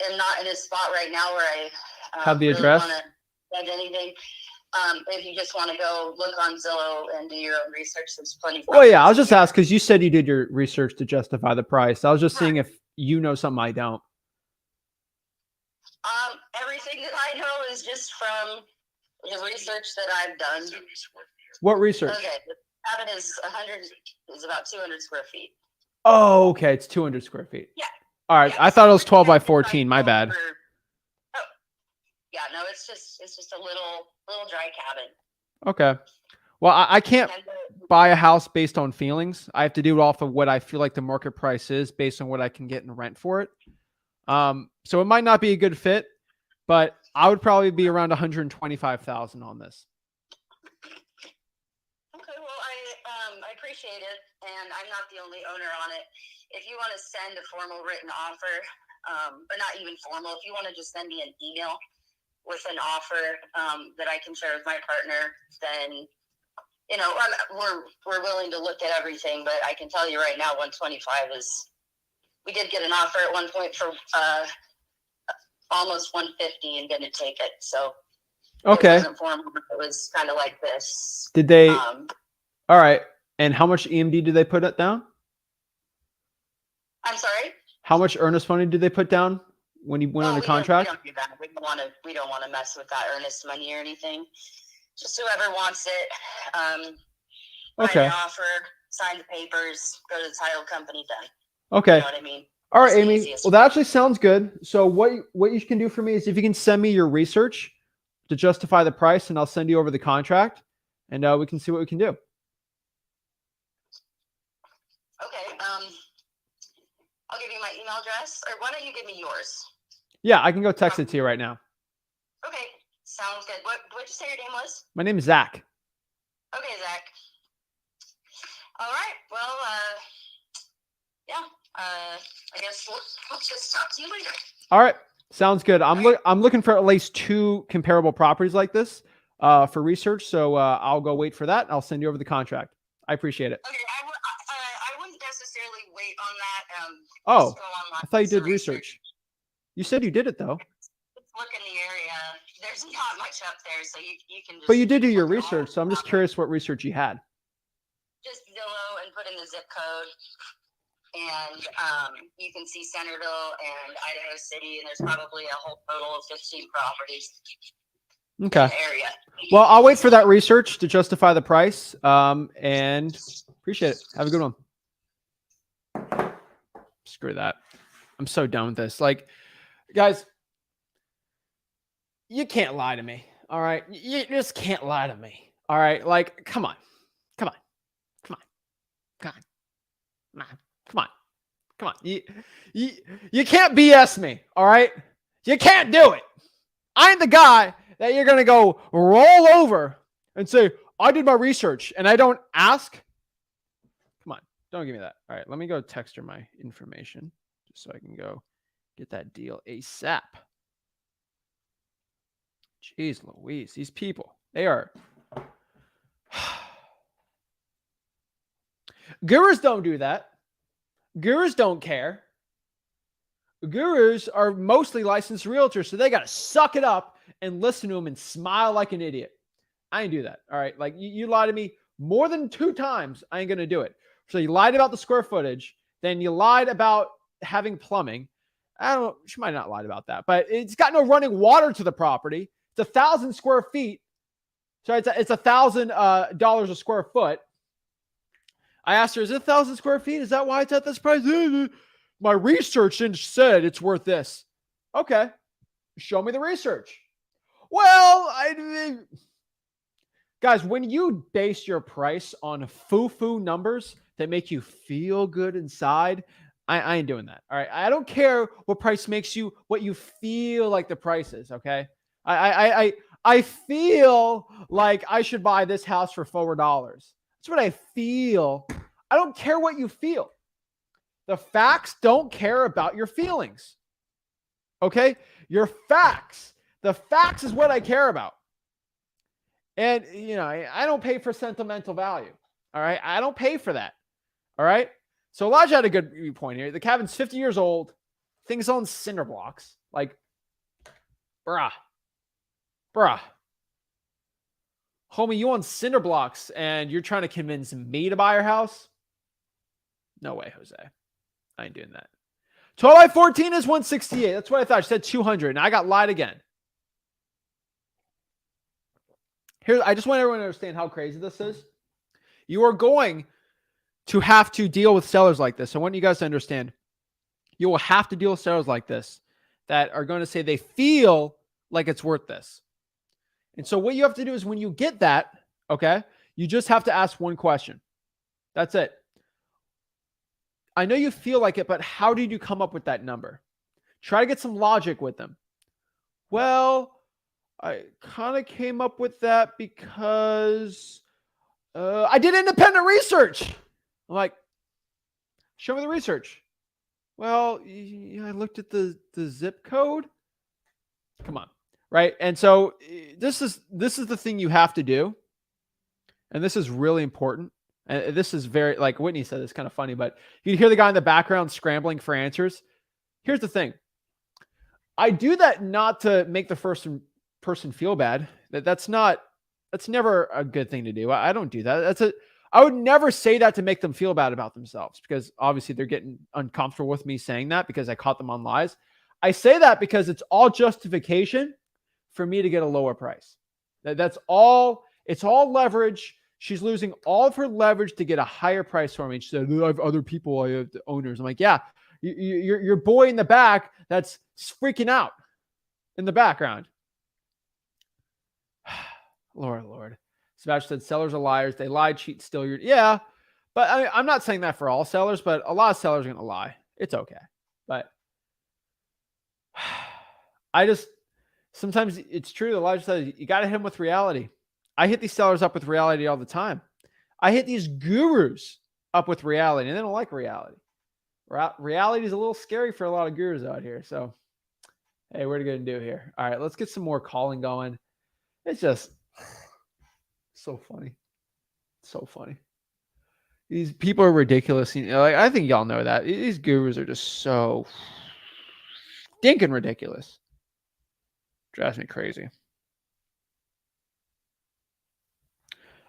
am not in a spot right now where I Have the address? want to spend anything. If you just want to go look on Zillow and do your own research, there's plenty. Well, yeah, I was just asking because you said you did your research to justify the price. I was just seeing if you know something I don't. Everything that I know is just from the research that I've done. What research? Okay, the cabin is about 200 square feet. Oh, okay. It's 200 square feet. Yeah. All right. Yeah, I thought it was 12 by it's 14. My bad. Yeah, no, it's just a little dry cabin. Okay. Well, I can't And buy a house based on feelings. I have to do it off of what I feel like the market price is based on what I can get in rent for it. So it might not be a good fit, but I would probably be around 125,000 on this. Okay, well, I appreciate it, and I'm not the only owner on it. If you want to send a formal written offer, or not even formal, if you want to just send me an email with an offer that I can share with my partner, then we're willing to look at everything. But I can tell you right now, 125 is. We did get an offer at one point for almost 150 and didn't take it. So Okay. it wasn't formal. It was kind of like this. Did they? Um, All right. And how much EMD did they put it down? I'm sorry. How much earnest money did they put down when you went on the contract? We don't want to mess with that earnest money or anything. Just whoever wants it. Write Okay. an offer, sign the papers, go to the title company, done. Okay. You know what I mean? All right, It's the Amy. easiest Well, that actually sounds good. So what you can do for me is if you can send me your research to justify the price, and I'll send you over the contract, and we can see what we can do. Okay. I'll give you my email address, or why don't you give me yours? Yeah, I can go text it to you right now. Okay. Sounds good. What'd you say your name was? My name is Zach. Okay, Zach. All right. Well, yeah. I guess we'll just talk to you later. All right. Sounds good. I'm looking for at least 2 comparable properties like this for research. So I'll go wait for that. I'll send you over the contract. I appreciate it. Okay. I wouldn't necessarily wait on that. Oh, just go online, I thought you do did research. You said you did it though. Just look in the area. There's not much up there, so you can just. But you did do your look at all research, so I'm just the curious what research you had. Just Zillow and put in the zip code, and you can see Centerville and Idaho City, and there's probably a whole total of 15 properties Okay. in the area. Well, I'll wait for that research to justify the price. And appreciate it. Have a good one. Screw that. I'm so done with this. Like, guys, you can't lie to me. All right. You just can't lie to me. All right. Like, come on. Come on. Come on. Come on. Come on. Come on. You can't BS me. All right. You can't do it. I'm the guy that you're going to go roll over and say, I did my research, and I don't ask. Come on. Don't give me that. All right. Let me go text her my information just so I can go get that deal ASAP. Jeez Louise. These people, they are. Gurus don't do that. Gurus don't care. Gurus are mostly licensed realtors, so they got to suck it up and listen to them and smile like an idiot. I ain't do that. All right. Like you lied to me more than 2 times. I ain't going to do it. So you lied about the square footage. Then you lied about having plumbing. I don't know. She might not lied about that, but it's got no running water to the property. It's 1,000 square feet. So it's $1,000 a square foot. I asked her, is it 1,000 square feet? Is that why it's at this price? My research said it's worth this. Okay. Show me the research. Well, Guys, when you base your price on foo-foo numbers that make you feel good inside, I ain't doing that. All right. I don't care what price makes you, what you feel like the price is. Okay. I feel like I should buy this house for $4. That's what I feel. I don't care what you feel. The facts don't care about your feelings. Okay? Your facts. The facts is what I care about. And, I don't pay for sentimental value. All right? I don't pay for that. All right? So Elijah had a good point here. The cabin's 50 years old. Thing's on cinder blocks. Like, bruh. Homie, you on cinder blocks and you're trying to convince me to buy your house? No way, Jose. I ain't doing that. 12 by 14 is 168. That's what I thought. She said 200, and I got lied again. Here, I just want everyone to understand how crazy this is. You are going to have to deal with sellers like this. I want you guys to understand. You will have to deal with sellers like this that are going to say they feel like it's worth this. And so what you have to do is when you get that, okay, you just have to ask one question. That's it. I know you feel like it, but how did you come up with that number? Try to get some logic with them. Well, I kind of came up with that because I did independent research. I'm like, show me the research. Well, I looked at the zip code. Come on, right? And so this is the thing you have to do, and this is really important. And this is very, like Whitney said, it's kind of funny, but you can hear the guy in the background scrambling for answers. Here's the thing. I do that not to make the first person feel bad. That's never a good thing to do. I don't do that. I would never say that to make them feel bad about themselves, because obviously they're getting uncomfortable with me saying that because I caught them on lies. I say that because it's all justification for me to get a lower price. That's all. It's all leverage. She's losing all of her leverage to get a higher price for me. She said, I have other people, I have the owners. I'm like, yeah, your boy in the back that's freaking out in the background. Lord. Sebastian said, sellers are liars. They lie, cheat, steal your... Yeah, but I'm not saying that for all sellers, but a lot of sellers are going to lie. It's okay. But sometimes it's true. Elijah said, you got to hit them with reality. I hit these sellers up with reality all the time. I hit these gurus up with reality, and they don't like reality. Reality is a little scary for a lot of gurus out here. So, hey, what are we going to do here? All right, let's get some more calling going. It's just so funny. So funny. These people are ridiculous. I think y'all know that. These gurus are just so stinking ridiculous. Drives me crazy.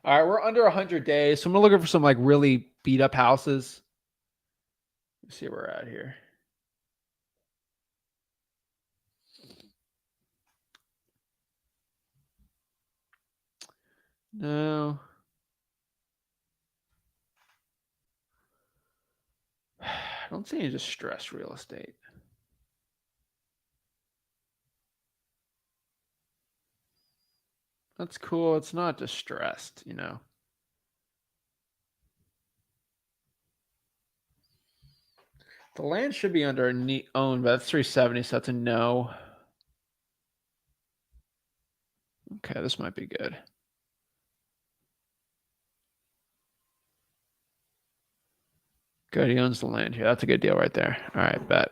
All right, we're under 100 days, so I'm looking for some really beat up houses. Let's see where we're at here. No. I don't see any distressed real estate. That's cool. It's not distressed, The land should be under owned, but that's 370, so that's a no. Okay, this might be good. Good, he owns the land here. That's a good deal right there. All right, bet.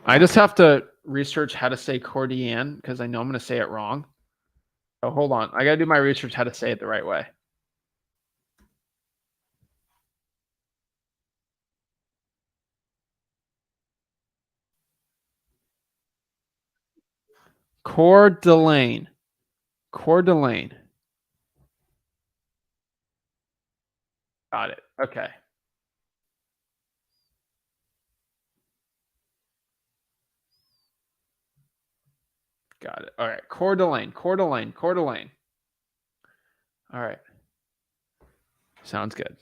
I just have to research how to say Cordian because I know I'm going to say it wrong. Oh, hold on. I got to do my research how to say it the right way. Coeur d'Alene. Coeur d'Alene. Got it. Okay. Got it. All right. Coeur d'Alene. Coeur d'Alene. Coeur d'Alene. All right. Sounds good.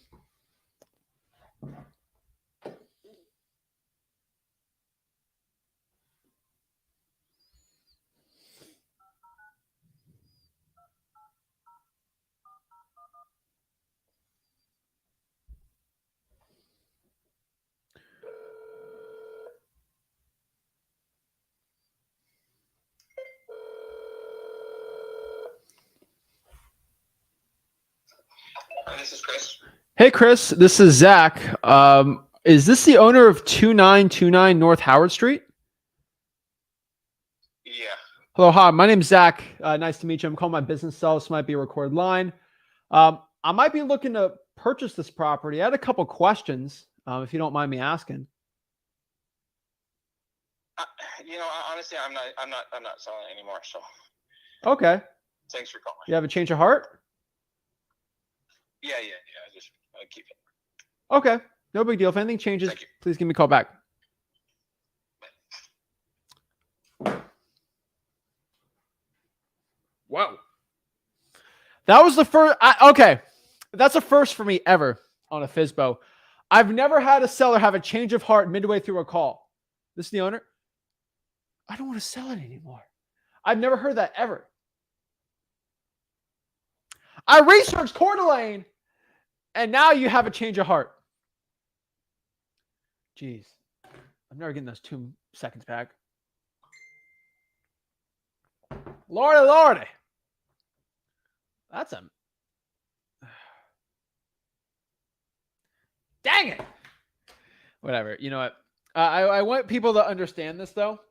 this is Chris. Hey, Chris, this is Zach. Is this the owner of 2929 North Howard Street? Yeah. Hello, hi. My name's Zach. Nice to meet you. I'm calling my business cell. This might be a recorded line. I might be looking to purchase this property. I had a couple questions, if you don't mind me asking. Honestly, I'm not selling anymore. So Okay. thanks for calling. You have a change of heart? Yeah. I just keep it. Okay. No big deal. If anything changes, Thank you. please give me a call back. Whoa. That was the first. Okay. That's a first for me ever on a FISBO. I've never had a seller have a change of heart midway through a call. This is the owner. I don't want to sell it anymore. I've never heard that ever. I researched Coeur d'Alene, and now you have a change of heart. Jeez. I'm never getting those 2 seconds back. Lordy. That's a... Dang it. Whatever. You know what? I want people to understand this, though.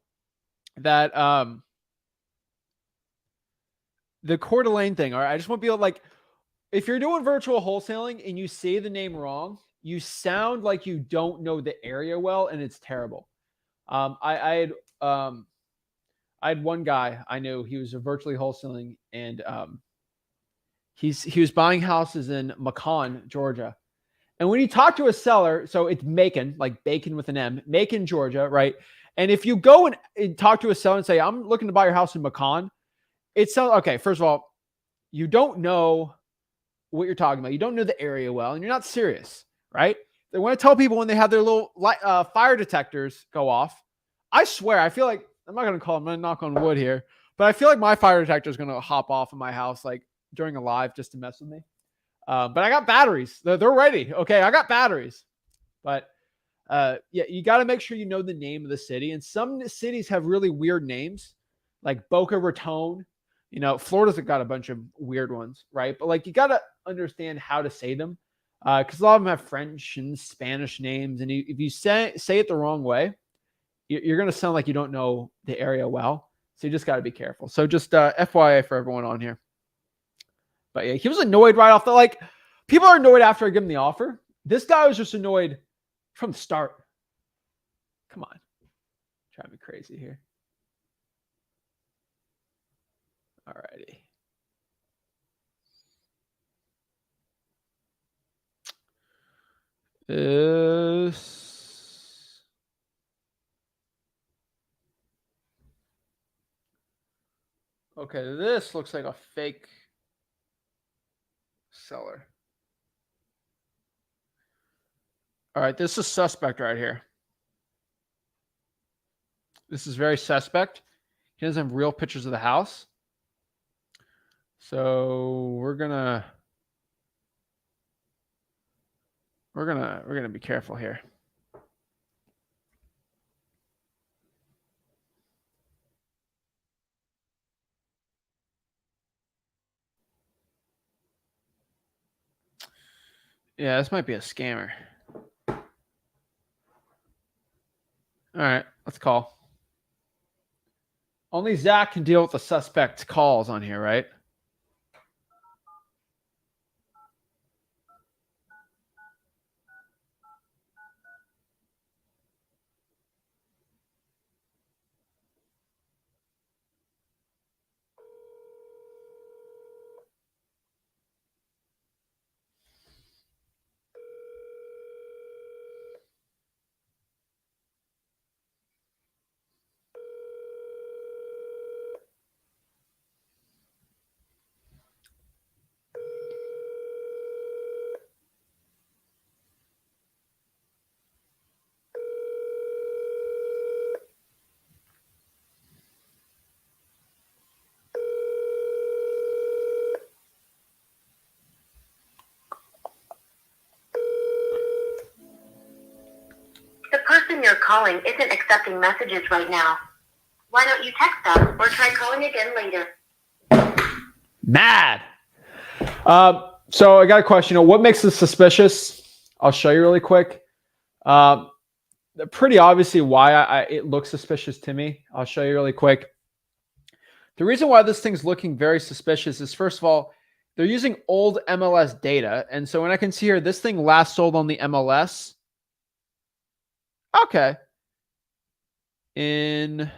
That the Coeur d'Alene thing, all right? I just want people like, if you're doing virtual wholesaling and you say the name wrong, you sound like you don't know the area well, and it's terrible. I had one guy I knew. He was virtually wholesaling, and he was buying houses in Macon, Georgia. And when you talk to a seller, so it's Macon, like bacon with an M, Macon, Georgia, right? And if you go and talk to a seller and say, I'm looking to buy your house in Macon, it sounds, okay, first of all, you don't know what you're talking about. You don't know the area well, and you're not serious, right? They want to tell people when they have their little fire detectors go off. I swear, I feel like, I'm not going to call them, I'm going to knock on wood here, but I feel like my fire detector is going to hop off in my house like during a live just to mess with me. But I got batteries. They're ready. Okay, I got batteries. But yeah, you got to make sure you know the name of the city. And some cities have really weird names, like Boca Raton. You know, Florida's got a bunch of weird ones, right? But like, you got to understand how to say them, because a lot of them have French and Spanish names, and if you say it the wrong way, you're going to sound like you don't know the area well. So you just got to be careful. So just FYI for everyone on here. But yeah, he was annoyed right off the, like, people are annoyed after I give him the offer. This guy was just annoyed from the start. Come on. Drive me crazy here. All righty. Okay, this looks like a fake seller. All right, this is suspect right here. This is very suspect. He doesn't have real pictures of the house. So we're gonna be careful here. Yeah, this might be a scammer. All right, let's call. Only Zach can deal with the suspect calls on here, right? The person you're calling isn't accepting messages right now. Why don't you text us or try calling again later? Mad. So I got a question. What makes this suspicious? I'll show you really quick. Pretty obviously why it looks suspicious to me. I'll show you really quick. The reason why this thing's looking very suspicious is, first of all, they're using old MLS data. And so when I can see here, this thing last sold on the MLS. Okay. In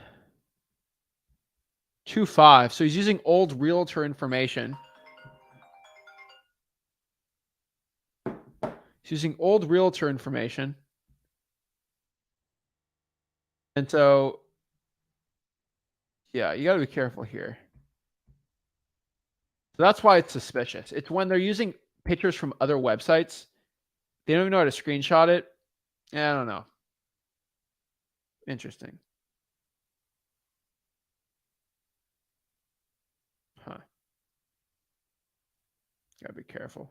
2.5. So he's using old realtor information. He's using old realtor information. And so, yeah, you got to be careful here. So that's why it's suspicious. It's when they're using pictures from other websites. They don't even know how to screenshot it. I don't know. Interesting. Huh. Gotta be careful.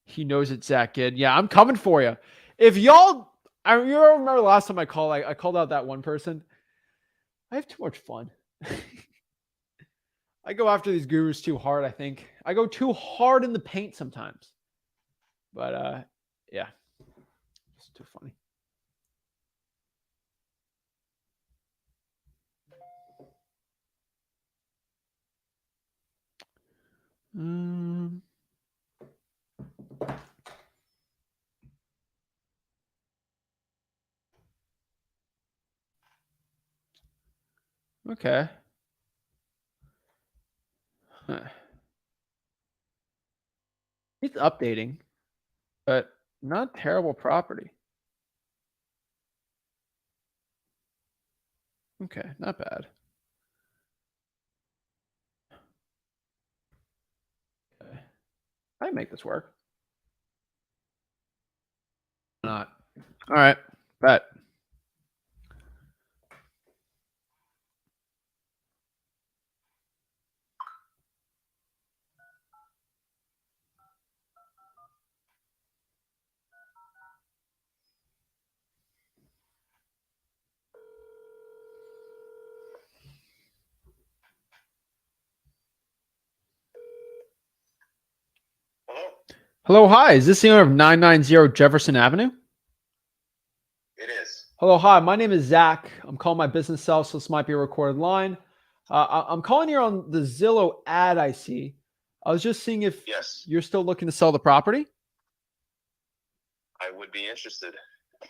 He knows it's Zach Ginn. Yeah, I'm coming for you. If y'all, you remember last time I called out that one person. I have too much fun. I go after these gurus too hard, I think. I go too hard in the paint sometimes. But yeah. It's too funny. Okay. Huh. He's updating, but not terrible property. Okay, not bad. Okay. I make this work. Not. All right, bet. Hello? Hello, hi. Is this the owner of 990 Jefferson Avenue? It is. Hello, hi. My name is Zach. I'm calling my business cell, so this might be a recorded line. I'm calling here on the Zillow ad I see. I was just seeing if Yes. you're still looking to sell the property. I would be interested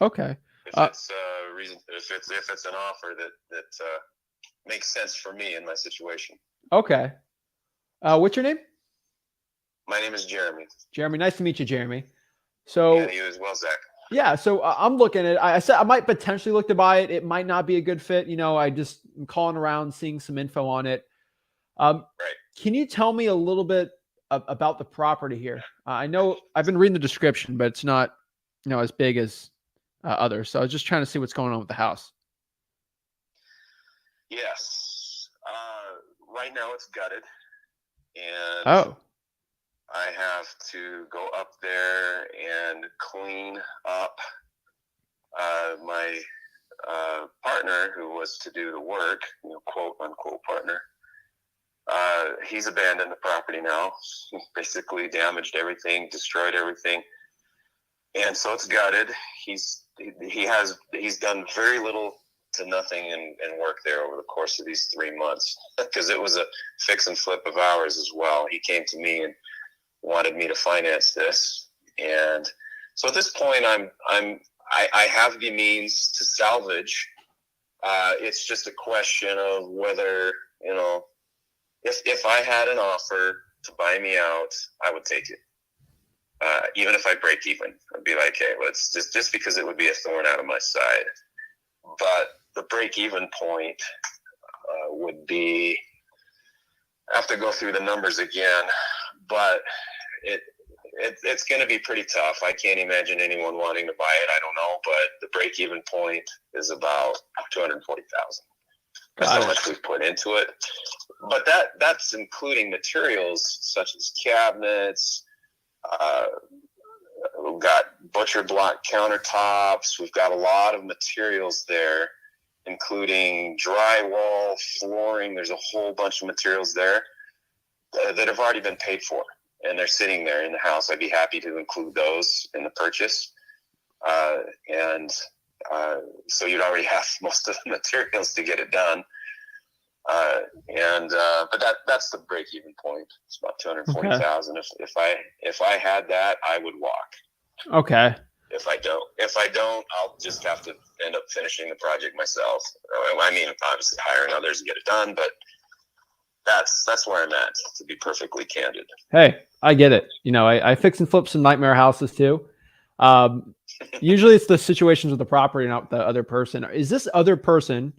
Okay. if it's a reason, if it's an offer that makes sense for me in my situation. Okay. What's your name? My name is Jeremy. Jeremy. Nice to meet you, Jeremy. So Yeah, you as well, Zach. yeah, so I'm looking at it. I said I might potentially look to buy it. It might not be a good fit. I just am calling around, seeing some info on it. Right. Can you tell me a little bit about the property here? I know I've been reading the description, but it's not, as big as others. So I was just trying to see what's going on with the house. Yes. Right now it's gutted, and Oh, I have to go up there and clean up. My partner, who was to do the work, quote unquote partner, he's abandoned the property now. Basically damaged everything, destroyed everything, and so it's gutted. He's done very little to nothing in work there over the course of these 3 months, because it was a fix and flip of ours as well. He came to me and wanted me to finance this, and so at this point I have the means to salvage. It's just a question of whether, if I had an offer to buy me out, I would take it. Even if I break even, I'd be like, hey, let's just because it would be a thorn out of my side. But the break even point would be, I have to go through the numbers again, but it's going to be pretty tough. I can't imagine anyone wanting to buy it. I don't know, but the break even point is about $240,000. That's how much we've put into it. But that's including materials such as cabinets. We've got butcher block countertops. We've got a lot of materials there, including drywall, flooring. There's a whole bunch of materials there that have already been paid for. and they're sitting there in the house, I'd be happy to include those in the purchase. So you'd already have most of the materials to get it done. But that's the break-even point. It's about 240,000. Okay. If I had that, I would walk. Okay. If I don't, I'll just have to end up finishing the project myself. I mean, obviously hiring others to get it done, but that's where I'm at, to be perfectly candid. Hey, I get it. You know, I fix and flip some nightmare houses too. Usually it's the situations with the property, not the other person. Is this other person,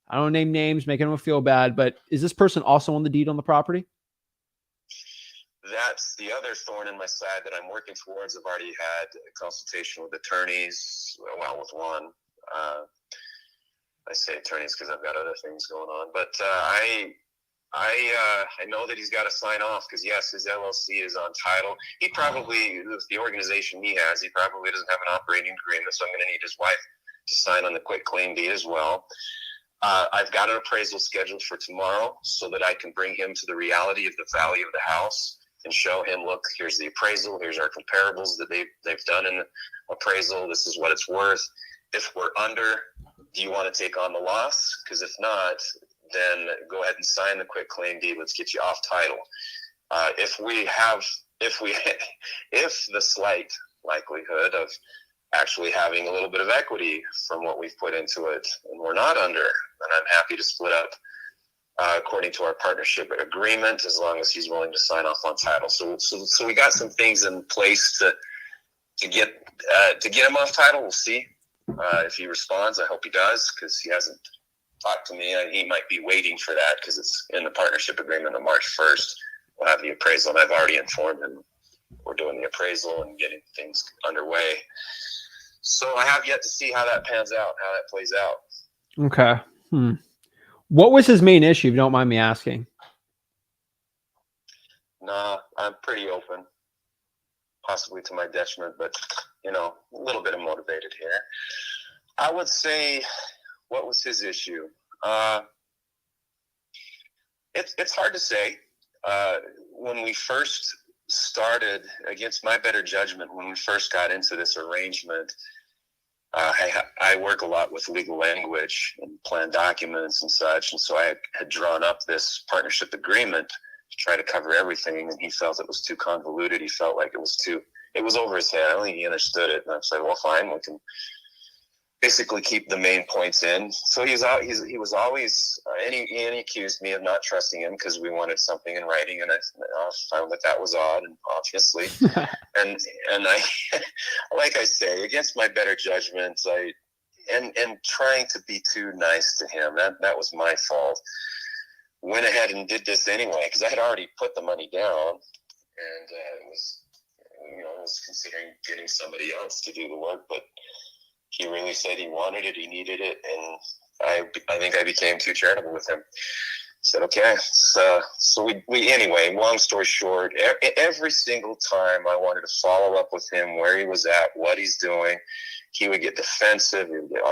I don't name names, making them feel bad, but is this person also on the deed on the property? That's the other thorn in my side that I'm working towards. I've already had a consultation with attorneys, well, with one. I say attorneys because I've got other things going on, but I know that he's got to sign off because, yes, his LLC is on title. He probably, with the organization he has, he probably doesn't have an operating agreement, so I'm going to need his wife to sign on the quit claim deed as well. I've got an appraisal scheduled for tomorrow so that I can bring him to the reality of the value of the house and show him, look, here's the appraisal, here's our comparables that they've done in the appraisal, this is what it's worth. If we're under, do you want to take on the loss? Because if not, then go ahead and sign the quit claim deed. Let's get you off title. If the slight likelihood of actually having a little bit of equity from what we've put into it, and we're not under, then I'm happy to split up according to our partnership agreement, as long as he's willing to sign off on title. So we got some things in place to get him off title. We'll see if he responds. I hope he does, because he hasn't talked to me. He might be waiting for that because it's in the partnership agreement on March 1st. We'll have the appraisal, and I've already informed him we're doing the appraisal and getting things underway. So I have yet to see how that pans out, how that plays out. Okay. What was his main issue, if you don't mind me asking? Nah, I'm pretty open, possibly to my detriment, but, a little bit of motivated here. I would say, what was his issue? It's hard to say. When we first started, against my better judgment, when we first got into this arrangement, I work a lot with legal language and plan documents and such, and so I had drawn up this partnership agreement to try to cover everything, and he felt it was too convoluted. He felt like it was over his head. I don't think he understood it, and I said, well, fine, we can basically keep the main points in. So he was always, and he accused me of not trusting him because we wanted something in writing, and I found that was odd, and obviously, and I, like I say, against my better judgment, and trying to be too nice to him, that was my fault. Went ahead and did this anyway because I had already put the money down, and was considering getting somebody else to do the work, but he really said he wanted it, he needed it, and I think I became too charitable with him. Said, okay. So we anyway, long story short, every single time I wanted to follow up with him where he was at, what he's doing, he would get defensive, he would get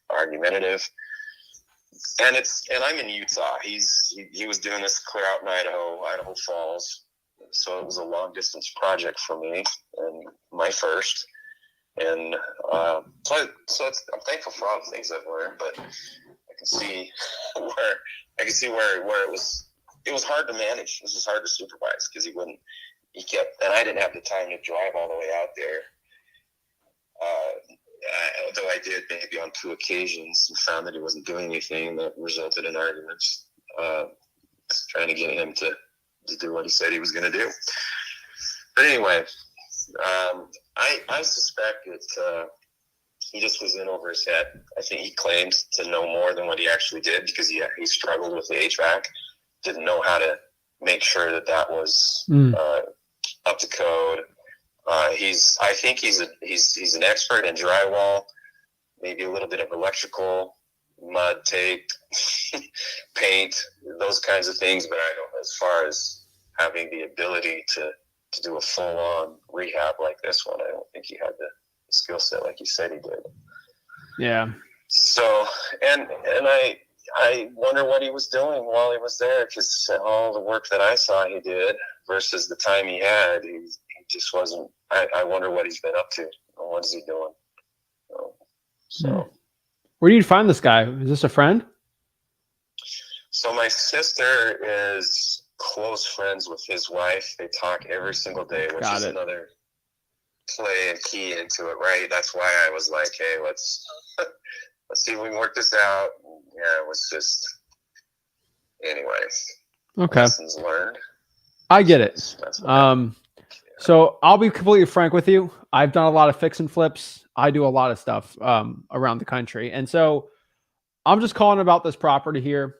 argumentative. And I'm in Utah. He was doing this clear out in Idaho Falls. So it was a long distance project for me, and my first. And I'm thankful for all the things I've learned, but I can see where it was hard to manage. This was hard to supervise because and I didn't have the time to drive all the way out there. Although I did maybe on 2 occasions and found that he wasn't doing anything, that resulted in arguments, trying to get him to do what he said he was going to do. But anyway, I suspect that he just was in over his head. I think he claimed to know more than what he actually did because he struggled with the HVAC, didn't know how to make sure that was up to code. I think he's an expert in drywall, maybe a little bit of electrical, mud, tape, paint, those kinds of things. But I don't, as far as having the ability to do a full-on rehab like this one, I don't think he had the skill set like he said he did. Yeah. So, and I, I wonder what he was doing while he was there, because all the work that I saw he did versus the time he had, he just wasn't. I wonder what he's been up to. What is he doing? So, Where do you find this guy? Is this a friend? so my sister is close friends with his wife. They talk every single day, which is another play and key into it, right? That's why I was like, hey, let's see if we can work this out. Yeah, it was just, anyways. Okay. Lessons learned. I get it. Yeah. So I'll be completely frank with you. I've done a lot of fix and flips. I do a lot of stuff around the country. And so I'm just calling about this property here.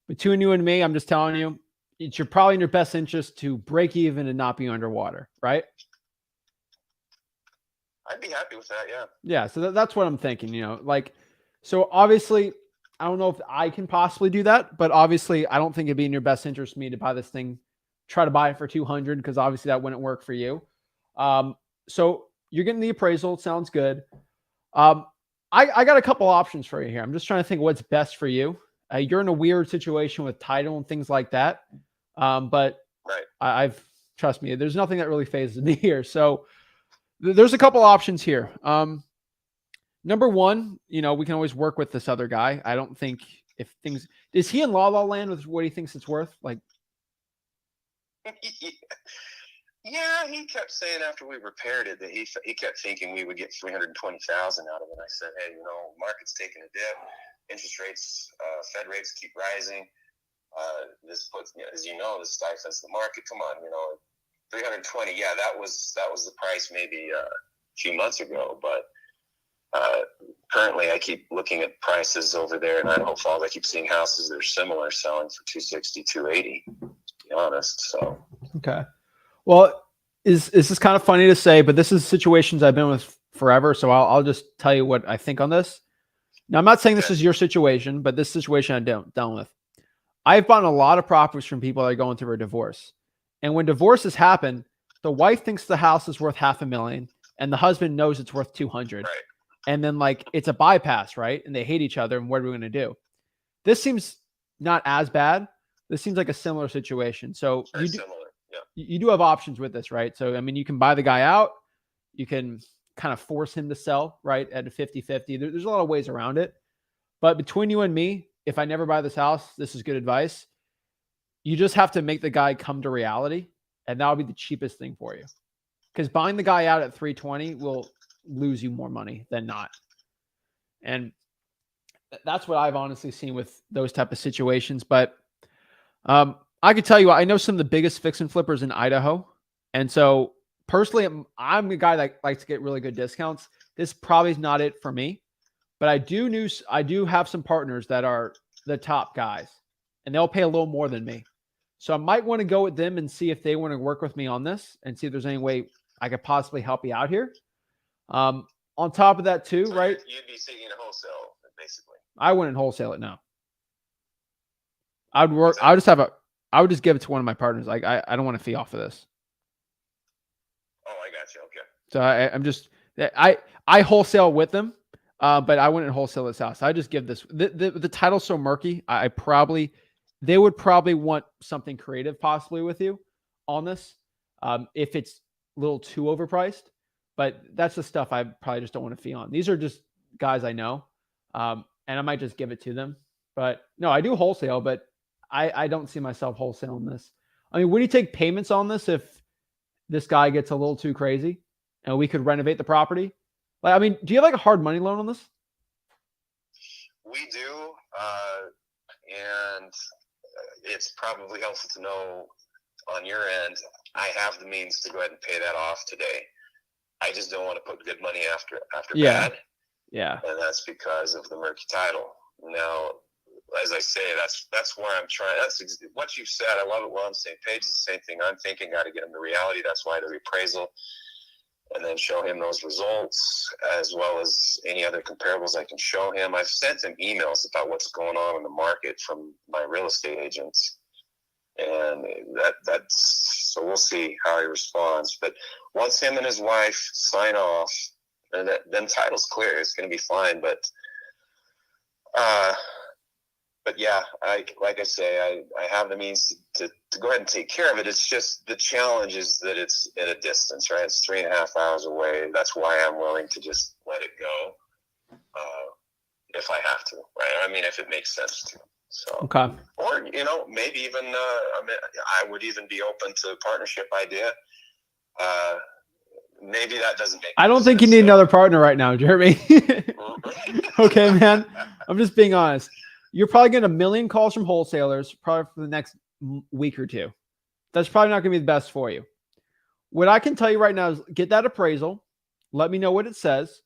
Between you and me, I'm just telling you, it's probably in your best interest to break even and not be underwater, right? I'd be happy with that, yeah. Yeah, so that's what I'm thinking, like, so obviously, I don't know if I can possibly do that, but obviously, I don't think it'd be in your best interest for me to buy this thing, try to buy it for 200, because obviously that wouldn't work for you. So you're getting the appraisal. It sounds good. I got a couple options for you here. I'm just trying to think what's best for you. You're in a weird situation with title and things like that. But right. I've trust me, there's nothing that really phases me here. So there's a couple options here. Number one, we can always work with this other guy. I don't think is he in La La Land with what he thinks it's worth? Like, yeah, he kept saying after we repaired it that he kept thinking we would get $320,000 out of it. I said, hey, market's taking a dip, interest rates, Fed rates keep rising. This puts, as this stifles the market. Come on, 320. Yeah, that was the price maybe a few months ago, but currently I keep looking at prices over there in Idaho Falls. I keep seeing houses that are similar selling for 260, 280. To be honest, so okay. Well, is this kind of funny to say, but this is situations I've been with forever. So I'll just tell you what I think on this. Now, I'm not saying this is your situation, but this situation I'm dealt with. I've bought a lot of properties from people that are going through a divorce. And when divorces happen, the wife thinks the house is worth $500,000 and the husband knows it's worth 200. right. And then it's a bypass, right? And they hate each other. And what are we going to do? This seems not as bad. This seems like a similar situation. So you do have options with this, right? So, I mean, you can buy the guy out. You can kind of force him to sell, right? At a 50-50. There's a lot of ways around it. But between you and me, if I never buy this house, this is good advice. You just have to make the guy come to reality. And that'll be the cheapest thing for you. Because buying the guy out at 320 will lose you more money than not. And that's what I've honestly seen with those type of situations. But I could tell you, I know some of the biggest fix and flippers in Idaho. And so personally, I'm a guy that likes to get really good discounts. This probably is not it for me, but I do have some partners that are the top guys and they'll pay a little more than me. So I might want to go with them and see if they want to work with me on this and see if there's any way I could possibly help you out here. On top of that too, right? You'd be seeking a wholesale, basically. I wouldn't wholesale it now. I would just give it to one of my partners. Like I don't want a fee off of this. Oh, I got you. Okay. So I wholesale with them, but I wouldn't wholesale this house. I just give this the title's so murky. They would probably want something creative possibly with you on this. If it's a little too overpriced, but that's the stuff I probably just don't want a fee on. These are just guys I know. And I might just give it to them, but no, I do wholesale, but I don't see myself wholesaling this. I mean, would you take payments on this if this guy gets a little too crazy and we could renovate the property? Like, I mean, do you have a hard money loan on this? We do. And it's probably helpful to know on your end, I have the means to go ahead and pay that off today. I just don't want to put good money after bad. Yeah. And that's because of the murky title. Now, as I say, that's where I'm trying. That's what you said. I love it. We're on the same page. It's the same thing I'm thinking. Got to get him to reality. That's why the appraisal, and then show him those results as well as any other comparables I can show him. I've sent him emails about what's going on in the market from my real estate agents, and that's so we'll see how he responds. But once him and his wife sign off, and then title's clear, it's going to be fine. But but yeah, like I say, I have the means to go ahead and take care of it. It's just the challenge is that it's at a distance, right? It's 3.5 hours away. That's why I'm willing to just let it go if I have to, right? I mean, if it makes sense to. So, Okay. or maybe even I would even be open to a partnership idea. Maybe that doesn't make. I don't think you need another partner right now, Jeremy. Okay, man. I'm just being honest. You're probably getting 1 million calls from wholesalers probably for the next week or two. That's probably not going to be the best for you. What I can tell you right now is get that appraisal. Let me know what it says.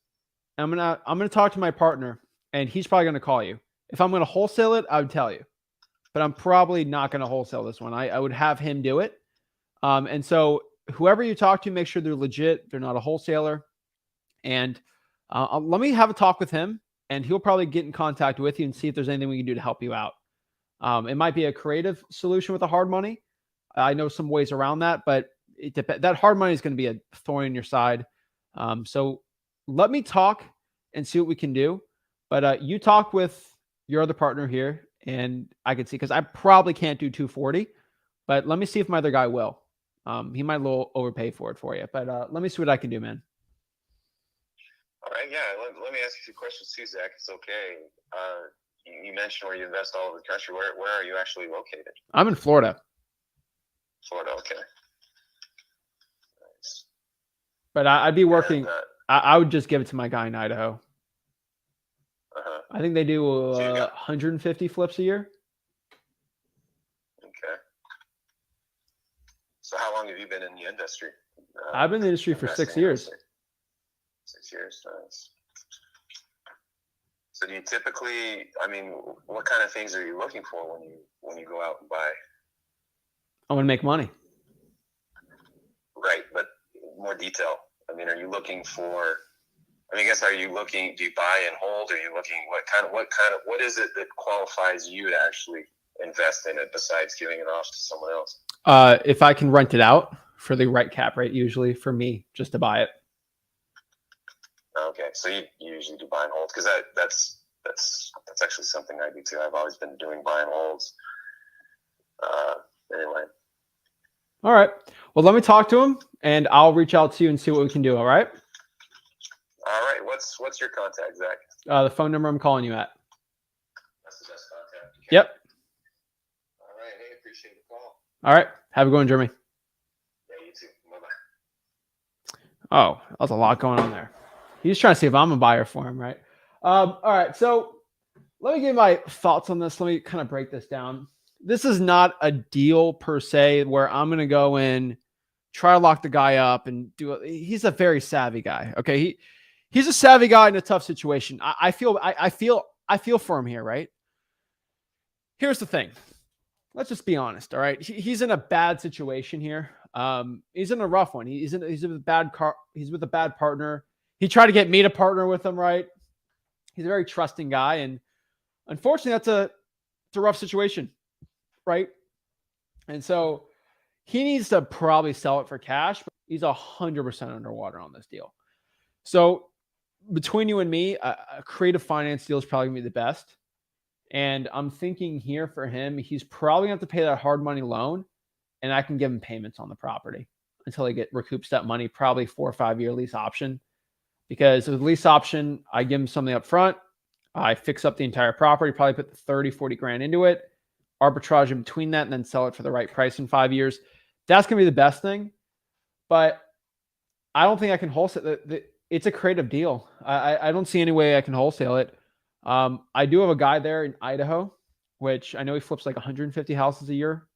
I'm gonna talk to my partner, and he's probably going to call you. If I'm going to wholesale it, I would tell you. But I'm probably not going to wholesale this one. I would have him do it. And so whoever you talk to, make sure they're legit. They're not a wholesaler. And let me have a talk with him, and he'll probably get in contact with you and see if there's anything we can do to help you out. It might be a creative solution with the hard money. I know some ways around that, but that hard money is going to be a thorn in your side. So let me talk and see what we can do. But you talk with your other partner here, and I can see, because I probably can't do 240, but let me see if my other guy will. He might a little overpay for it for you, but let me see what I can do, man. All right, yeah. Let me ask you a few questions too, Zach. It's okay. You mentioned where you invest all over the country. Where are you actually located? I'm in Florida. Florida, okay. Nice. But I'd be working. And, I would just give it to my guy in Idaho. uh-huh. I think they do So you got- 150 flips a year. Okay. So how long have you been in the industry? I've been in the industry for 6 years. 6 years, nice. So do you typically, I mean, what kind of things are you looking for when you go out and buy? I want to make money. Right, but more detail. I mean, are you looking for? I mean, I guess do you buy and hold? Are you looking what is it that qualifies you to actually invest in it besides giving it off to someone else? If I can rent it out for the right cap rate, usually for me, just to buy it. Okay, so you usually do buy and hold, because that's actually something I do too. I've always been doing buy and holds. Anyway. All right. Well, let me talk to him, and I'll reach out to you and see what we can do. All right. All right. What's your contact, Zach? The phone number I'm calling you at. That's the best contact. Okay. Yep. All right. Hey, appreciate the call. All right. Have a good one, Jeremy. Yeah, you too. Bye-bye. Oh, that was a lot going on there. He's trying to see if I'm a buyer for him, right? All right. So let me give my thoughts on this. Let me kind of break this down. This is not a deal per se where I'm going to go in, try to lock the guy up and do it. He's a very savvy guy. Okay. He's a savvy guy in a tough situation. I feel for him here, right? Here's the thing. Let's just be honest. All right. He's in a bad situation here. He's in a rough one. He's with a bad partner. He tried to get me to partner with him, right? He's a very trusting guy. And unfortunately, it's a rough situation, right? And so he needs to probably sell it for cash, but he's 100% underwater on this deal. So between you and me, a creative finance deal is probably gonna be the best. And I'm thinking here for him, he's probably gonna have to pay that hard money loan, and I can give him payments on the property until he recoups that money, probably 4 or 5 year lease option. Because with lease option, I give him something up front. I fix up the entire property, probably put 30, 40 grand into it, arbitrage in between that, and then sell it for the right price in 5 years. That's going to be the best thing. But I don't think I can wholesale it. It's a creative deal. I don't see any way I can wholesale it. I do have a guy there in Idaho, which I know he flips like 150 houses a year,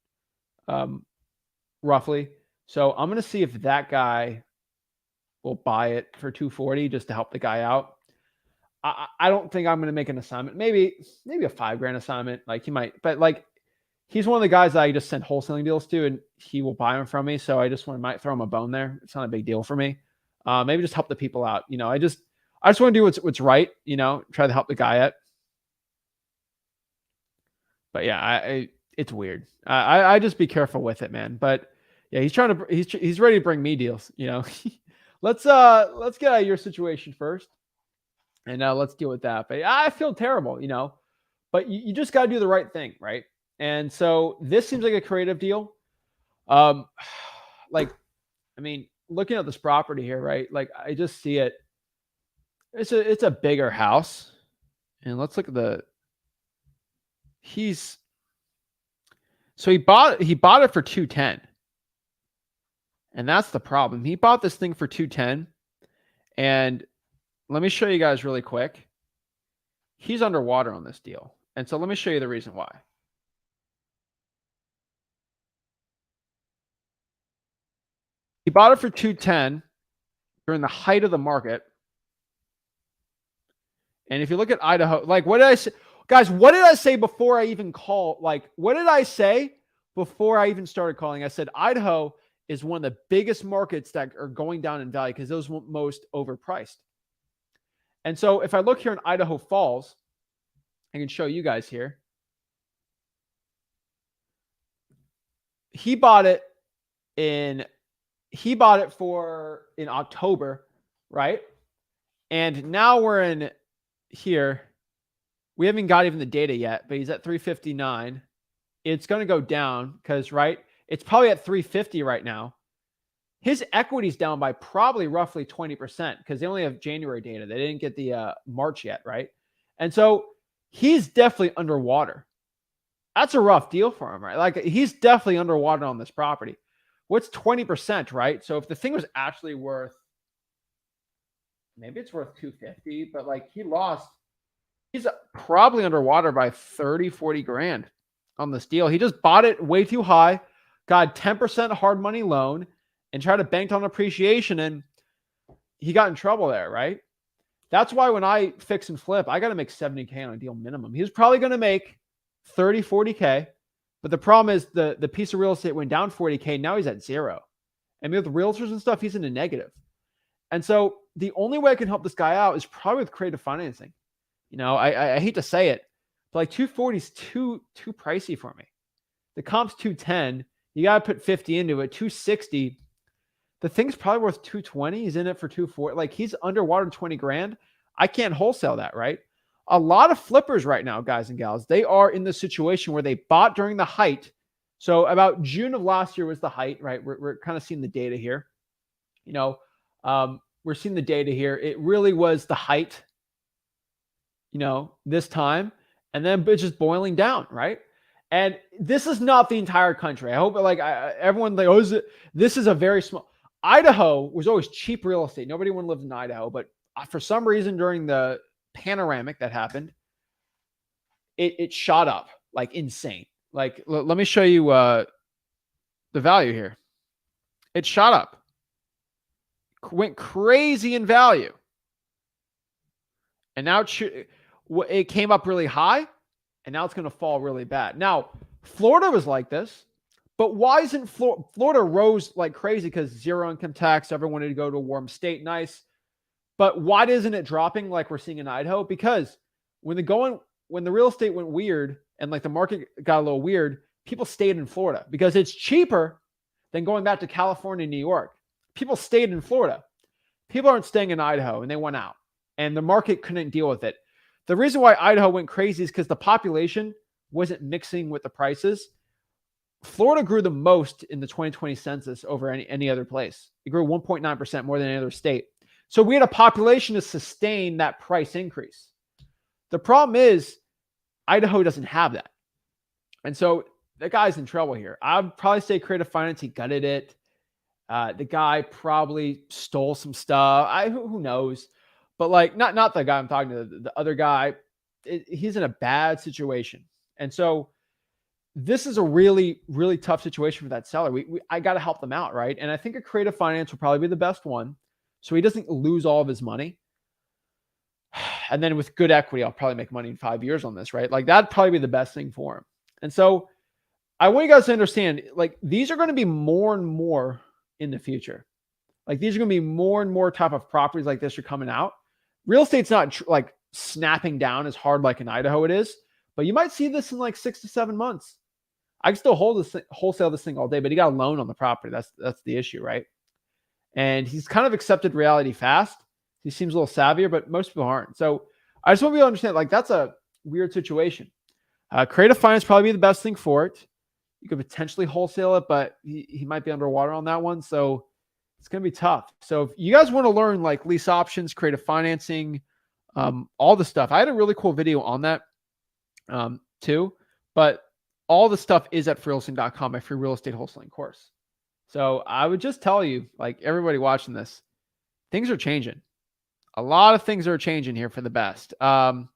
roughly. So I'm going to see if that guy will buy it for 240 just to help the guy out. I don't think I'm going to make an assignment. Maybe a $5,000 assignment. Like he might, but like he's one of the guys that I just send wholesaling deals to, and he will buy them from me. So I just might throw him a bone there. It's not a big deal for me. Maybe just help the people out. I just want to do what's right. Try to help the guy out. But yeah, it's weird. I just be careful with it, man. But yeah, he's ready to bring me deals. Let's get out of your situation first, and let's deal with that. But I feel terrible, but you just got to do the right thing, right? And so this seems like a creative deal. Like, I mean, looking at this property here, right? Like, I just see it. It's a bigger house, and let's look at he bought it for 210, and that's the problem. He bought this thing for 210, and let me show you guys really quick. He's underwater on this deal, and so let me show you the reason why. He bought it for 210 during the height of the market. And if you look at Idaho, like, what did I say? Guys, what did I say before I even call? Like, what did I say before I even started calling? I said Idaho is one of the biggest markets that are going down in value because those are most overpriced. And so if I look here in Idaho Falls, I can show you guys here. He bought it for in October, right? And now we're in here. We haven't got even the data yet, but he's at 359. It's going to go down because, right, it's probably at 350 right now. His equity's down by probably roughly 20% because they only have January data. They didn't get the March yet, right? And so he's definitely underwater. That's a rough deal for him, right? Like, he's definitely underwater on this property. What's 20%, right? So if the thing was actually worth, maybe it's worth 250, but like he's probably underwater by 30, 40 grand on this deal. He just bought it way too high, got 10% hard money loan, and tried to bank on appreciation, and he got in trouble there, right? That's why when I fix and flip, I got to make 70K on a deal minimum. He was probably going to make 30, 40K, but the problem is the piece of real estate went down 40K. Now he's at zero. And with realtors and stuff, he's in a negative. And so the only way I can help this guy out is probably with creative financing. You know, I hate to say it, but like 240 is too pricey for me. The comp's 210. You got to put 50 into it. 260. The thing's probably worth 220. He's in it for 240. Like, he's underwater 20 grand. I can't wholesale that, right? A lot of flippers right now, guys and gals, they are in the situation where they bought during the height. So about June of last year was the height, right? We're kind of seeing the data here. You know, we're seeing the data here. It really was the height, you know, this time, and then it's just boiling down, right? And this is not the entire country. I hope everyone like, oh, this is a very small. Idaho was always cheap real estate. Nobody wanted to live in Idaho, but for some reason during the panoramic that happened, it shot up like insane. Like, let me show you the value here. It shot up, went crazy in value, and now it came up really high, and now it's going to fall really bad. Now, Florida was like this, but why isn't Florida rose like crazy? Because zero income tax, everyone wanted to go to a warm state, nice. But why isn't it dropping like we're seeing in Idaho? Because when the real estate went weird and like the market got a little weird, people stayed in Florida because it's cheaper than going back to California and New York. People stayed in Florida. People aren't staying in Idaho, and they went out, and the market couldn't deal with it. The reason why Idaho went crazy is because the population wasn't mixing with the prices. Florida grew the most in the 2020 census over any other place. It grew 1.9% more than any other state. So we had a population to sustain that price increase. The problem is Idaho doesn't have that. And so the guy's in trouble here. I'd probably say creative finance, he gutted it. The guy probably stole some stuff. Who knows? But like, not the guy I'm talking to, the other guy, he's in a bad situation. And so this is a really, really tough situation for that seller. I got to help them out, right? And I think a creative finance will probably be the best one, so he doesn't lose all of his money. And then with good equity, I'll probably make money in 5 years on this, right? Like, that'd probably be the best thing for him. And so I want you guys to understand, like, these are going to be more and more in the future. Like, these are going to be more and more type of properties like this are coming out. Real estate's not like snapping down as hard like in Idaho it is, but you might see this in like 6 to 7 months. I can still wholesale this thing all day, but he got a loan on the property. That's the issue, right? And he's kind of accepted reality fast. He seems a little savvier, but most people aren't. So I just want people to understand, like, that's a weird situation. Creative finance probably be the best thing for it. You could potentially wholesale it, but he might be underwater on that one. So it's going to be tough. So if you guys want to learn like lease options, creative financing, all the stuff, I had a really cool video on that too. But all the stuff is at freewholesaling.com, my free real estate wholesaling course. So I would just tell you, like everybody watching this, things are changing. A lot of things are changing here for the best. Because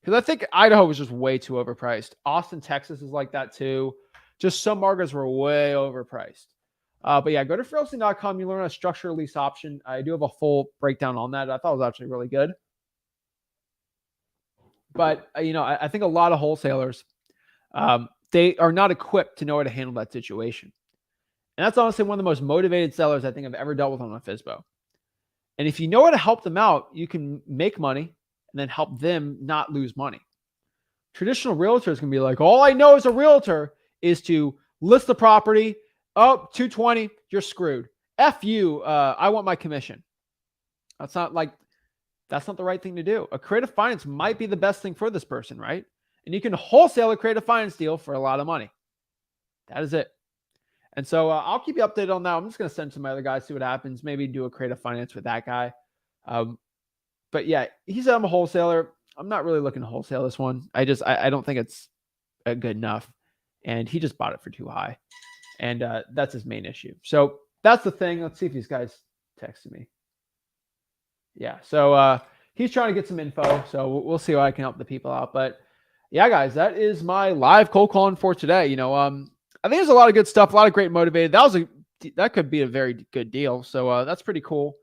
I think Idaho was just way too overpriced. Austin, Texas is like that too. Just some markets were way overpriced. But yeah, go to freewholesaling.com. You learn how to structure a lease option. I do have a full breakdown on that. I thought it was actually really good. But, I think a lot of wholesalers, they are not equipped to know how to handle that situation. And that's honestly one of the most motivated sellers I think I've ever dealt with on a FSBO. And if you know how to help them out, you can make money and then help them not lose money. Traditional realtors can be like, all I know as a realtor is to list the property. Oh, 220, you're screwed. F you, I want my commission. That's not the right thing to do. A creative finance might be the best thing for this person, right? And you can wholesale a creative finance deal for a lot of money. That is it. And so I'll keep you updated on that. I'm just going to send some other guys, see what happens. Maybe do a creative finance with that guy. But yeah, he said I'm a wholesaler. I'm not really looking to wholesale this one. I don't think it's good enough. And he just bought it for too high. And that's his main issue. So that's the thing. Let's see if these guys texted me. Yeah. So he's trying to get some info. So we'll see how I can help the people out. But yeah, guys, that is my live cold calling for today. I think there's a lot of good stuff, a lot of great motivated. That could be a very good deal. So that's pretty cool.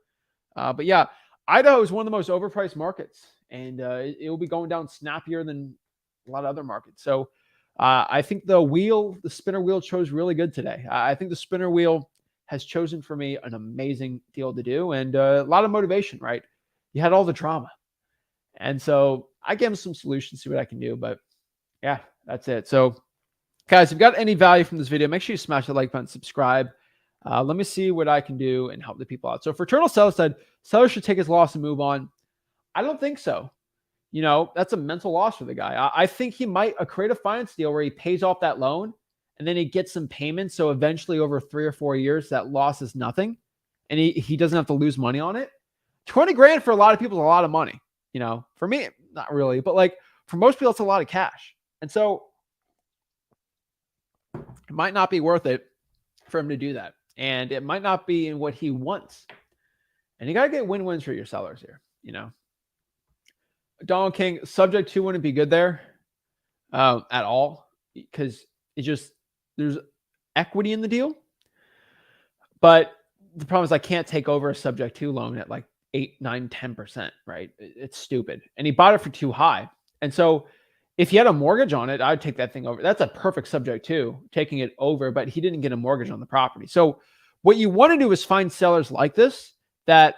But yeah, Idaho is one of the most overpriced markets, and it will be going down snappier than a lot of other markets. So I think the spinner wheel chose really good today. I think the spinner wheel has chosen for me an amazing deal to do, and a lot of motivation, right? You had all the drama. And so I gave him some solutions, see what I can do. But yeah, that's it. So guys, if you got any value from this video, make sure you smash the like button, subscribe. Let me see what I can do and help the people out. So for Eternal Seller said, seller should take his loss and move on. I don't think so. That's a mental loss for the guy. I think he might create a finance deal where he pays off that loan and then he gets some payments. So eventually over 3 or 4 years, that loss is nothing. And he doesn't have to lose money on it. 20 grand for a lot of people is a lot of money. For me, not really, but like for most people, it's a lot of cash. And so it might not be worth it for him to do that. And it might not be in what he wants. And you got to get win-wins for your sellers here, Donald King, subject to wouldn't be good there at all because there's equity in the deal. But the problem is I can't take over a subject to loan at like 8, 9, 10%, right? It's stupid. And he bought it for too high. And so if he had a mortgage on it, I'd take that thing over. That's a perfect subject to taking it over, but he didn't get a mortgage on the property. So what you want to do is find sellers like this that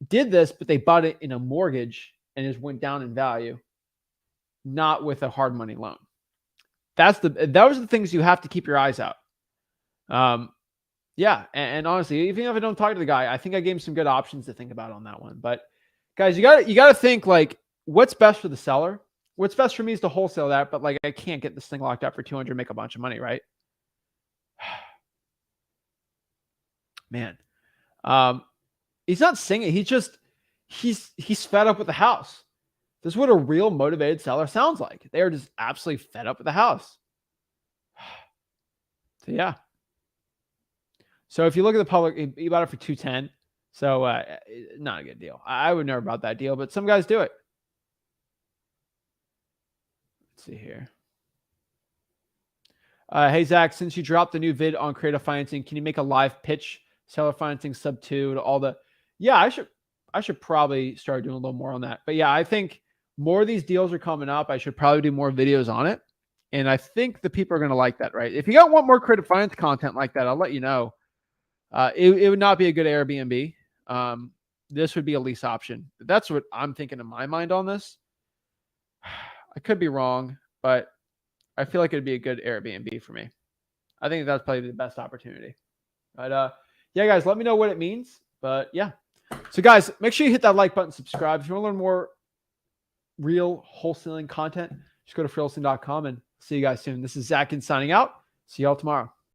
did this, but they bought it in a mortgage and just went down in value, not with a hard money loan. Those are the things you have to keep your eyes out. Yeah. And honestly, even if I don't talk to the guy, I think I gave him some good options to think about on that one. But guys, you got to think like what's best for the seller. What's best for me is to wholesale that, but like I can't get this thing locked up for 200, make a bunch of money, right? Man, he's not singing. He's fed up with the house. This is what a real motivated seller sounds like. They are just absolutely fed up with the house. So yeah. So if you look at the public, he bought it for 210. So not a good deal. I would never bought that deal, but some guys do it. Let's see here. Hey, Zach, since you dropped the new vid on creative financing, can you make a live pitch, seller financing sub 2 to all the... Yeah, I should probably start doing a little more on that. But yeah, I think more of these deals are coming up. I should probably do more videos on it. And I think the people are going to like that, right? If you got want more creative finance content like that, I'll let you know. It would not be a good Airbnb. This would be a lease option. That's what I'm thinking in my mind on this. I could be wrong, but I feel like it'd be a good Airbnb for me. I think that's probably the best opportunity. But yeah, guys, let me know what it means. But yeah. So guys, make sure you hit that like button, subscribe. If you want to learn more real wholesaling content, just go to freewholesaling.com and See you guys soon. This is Zach Ginn signing out. See y'all tomorrow.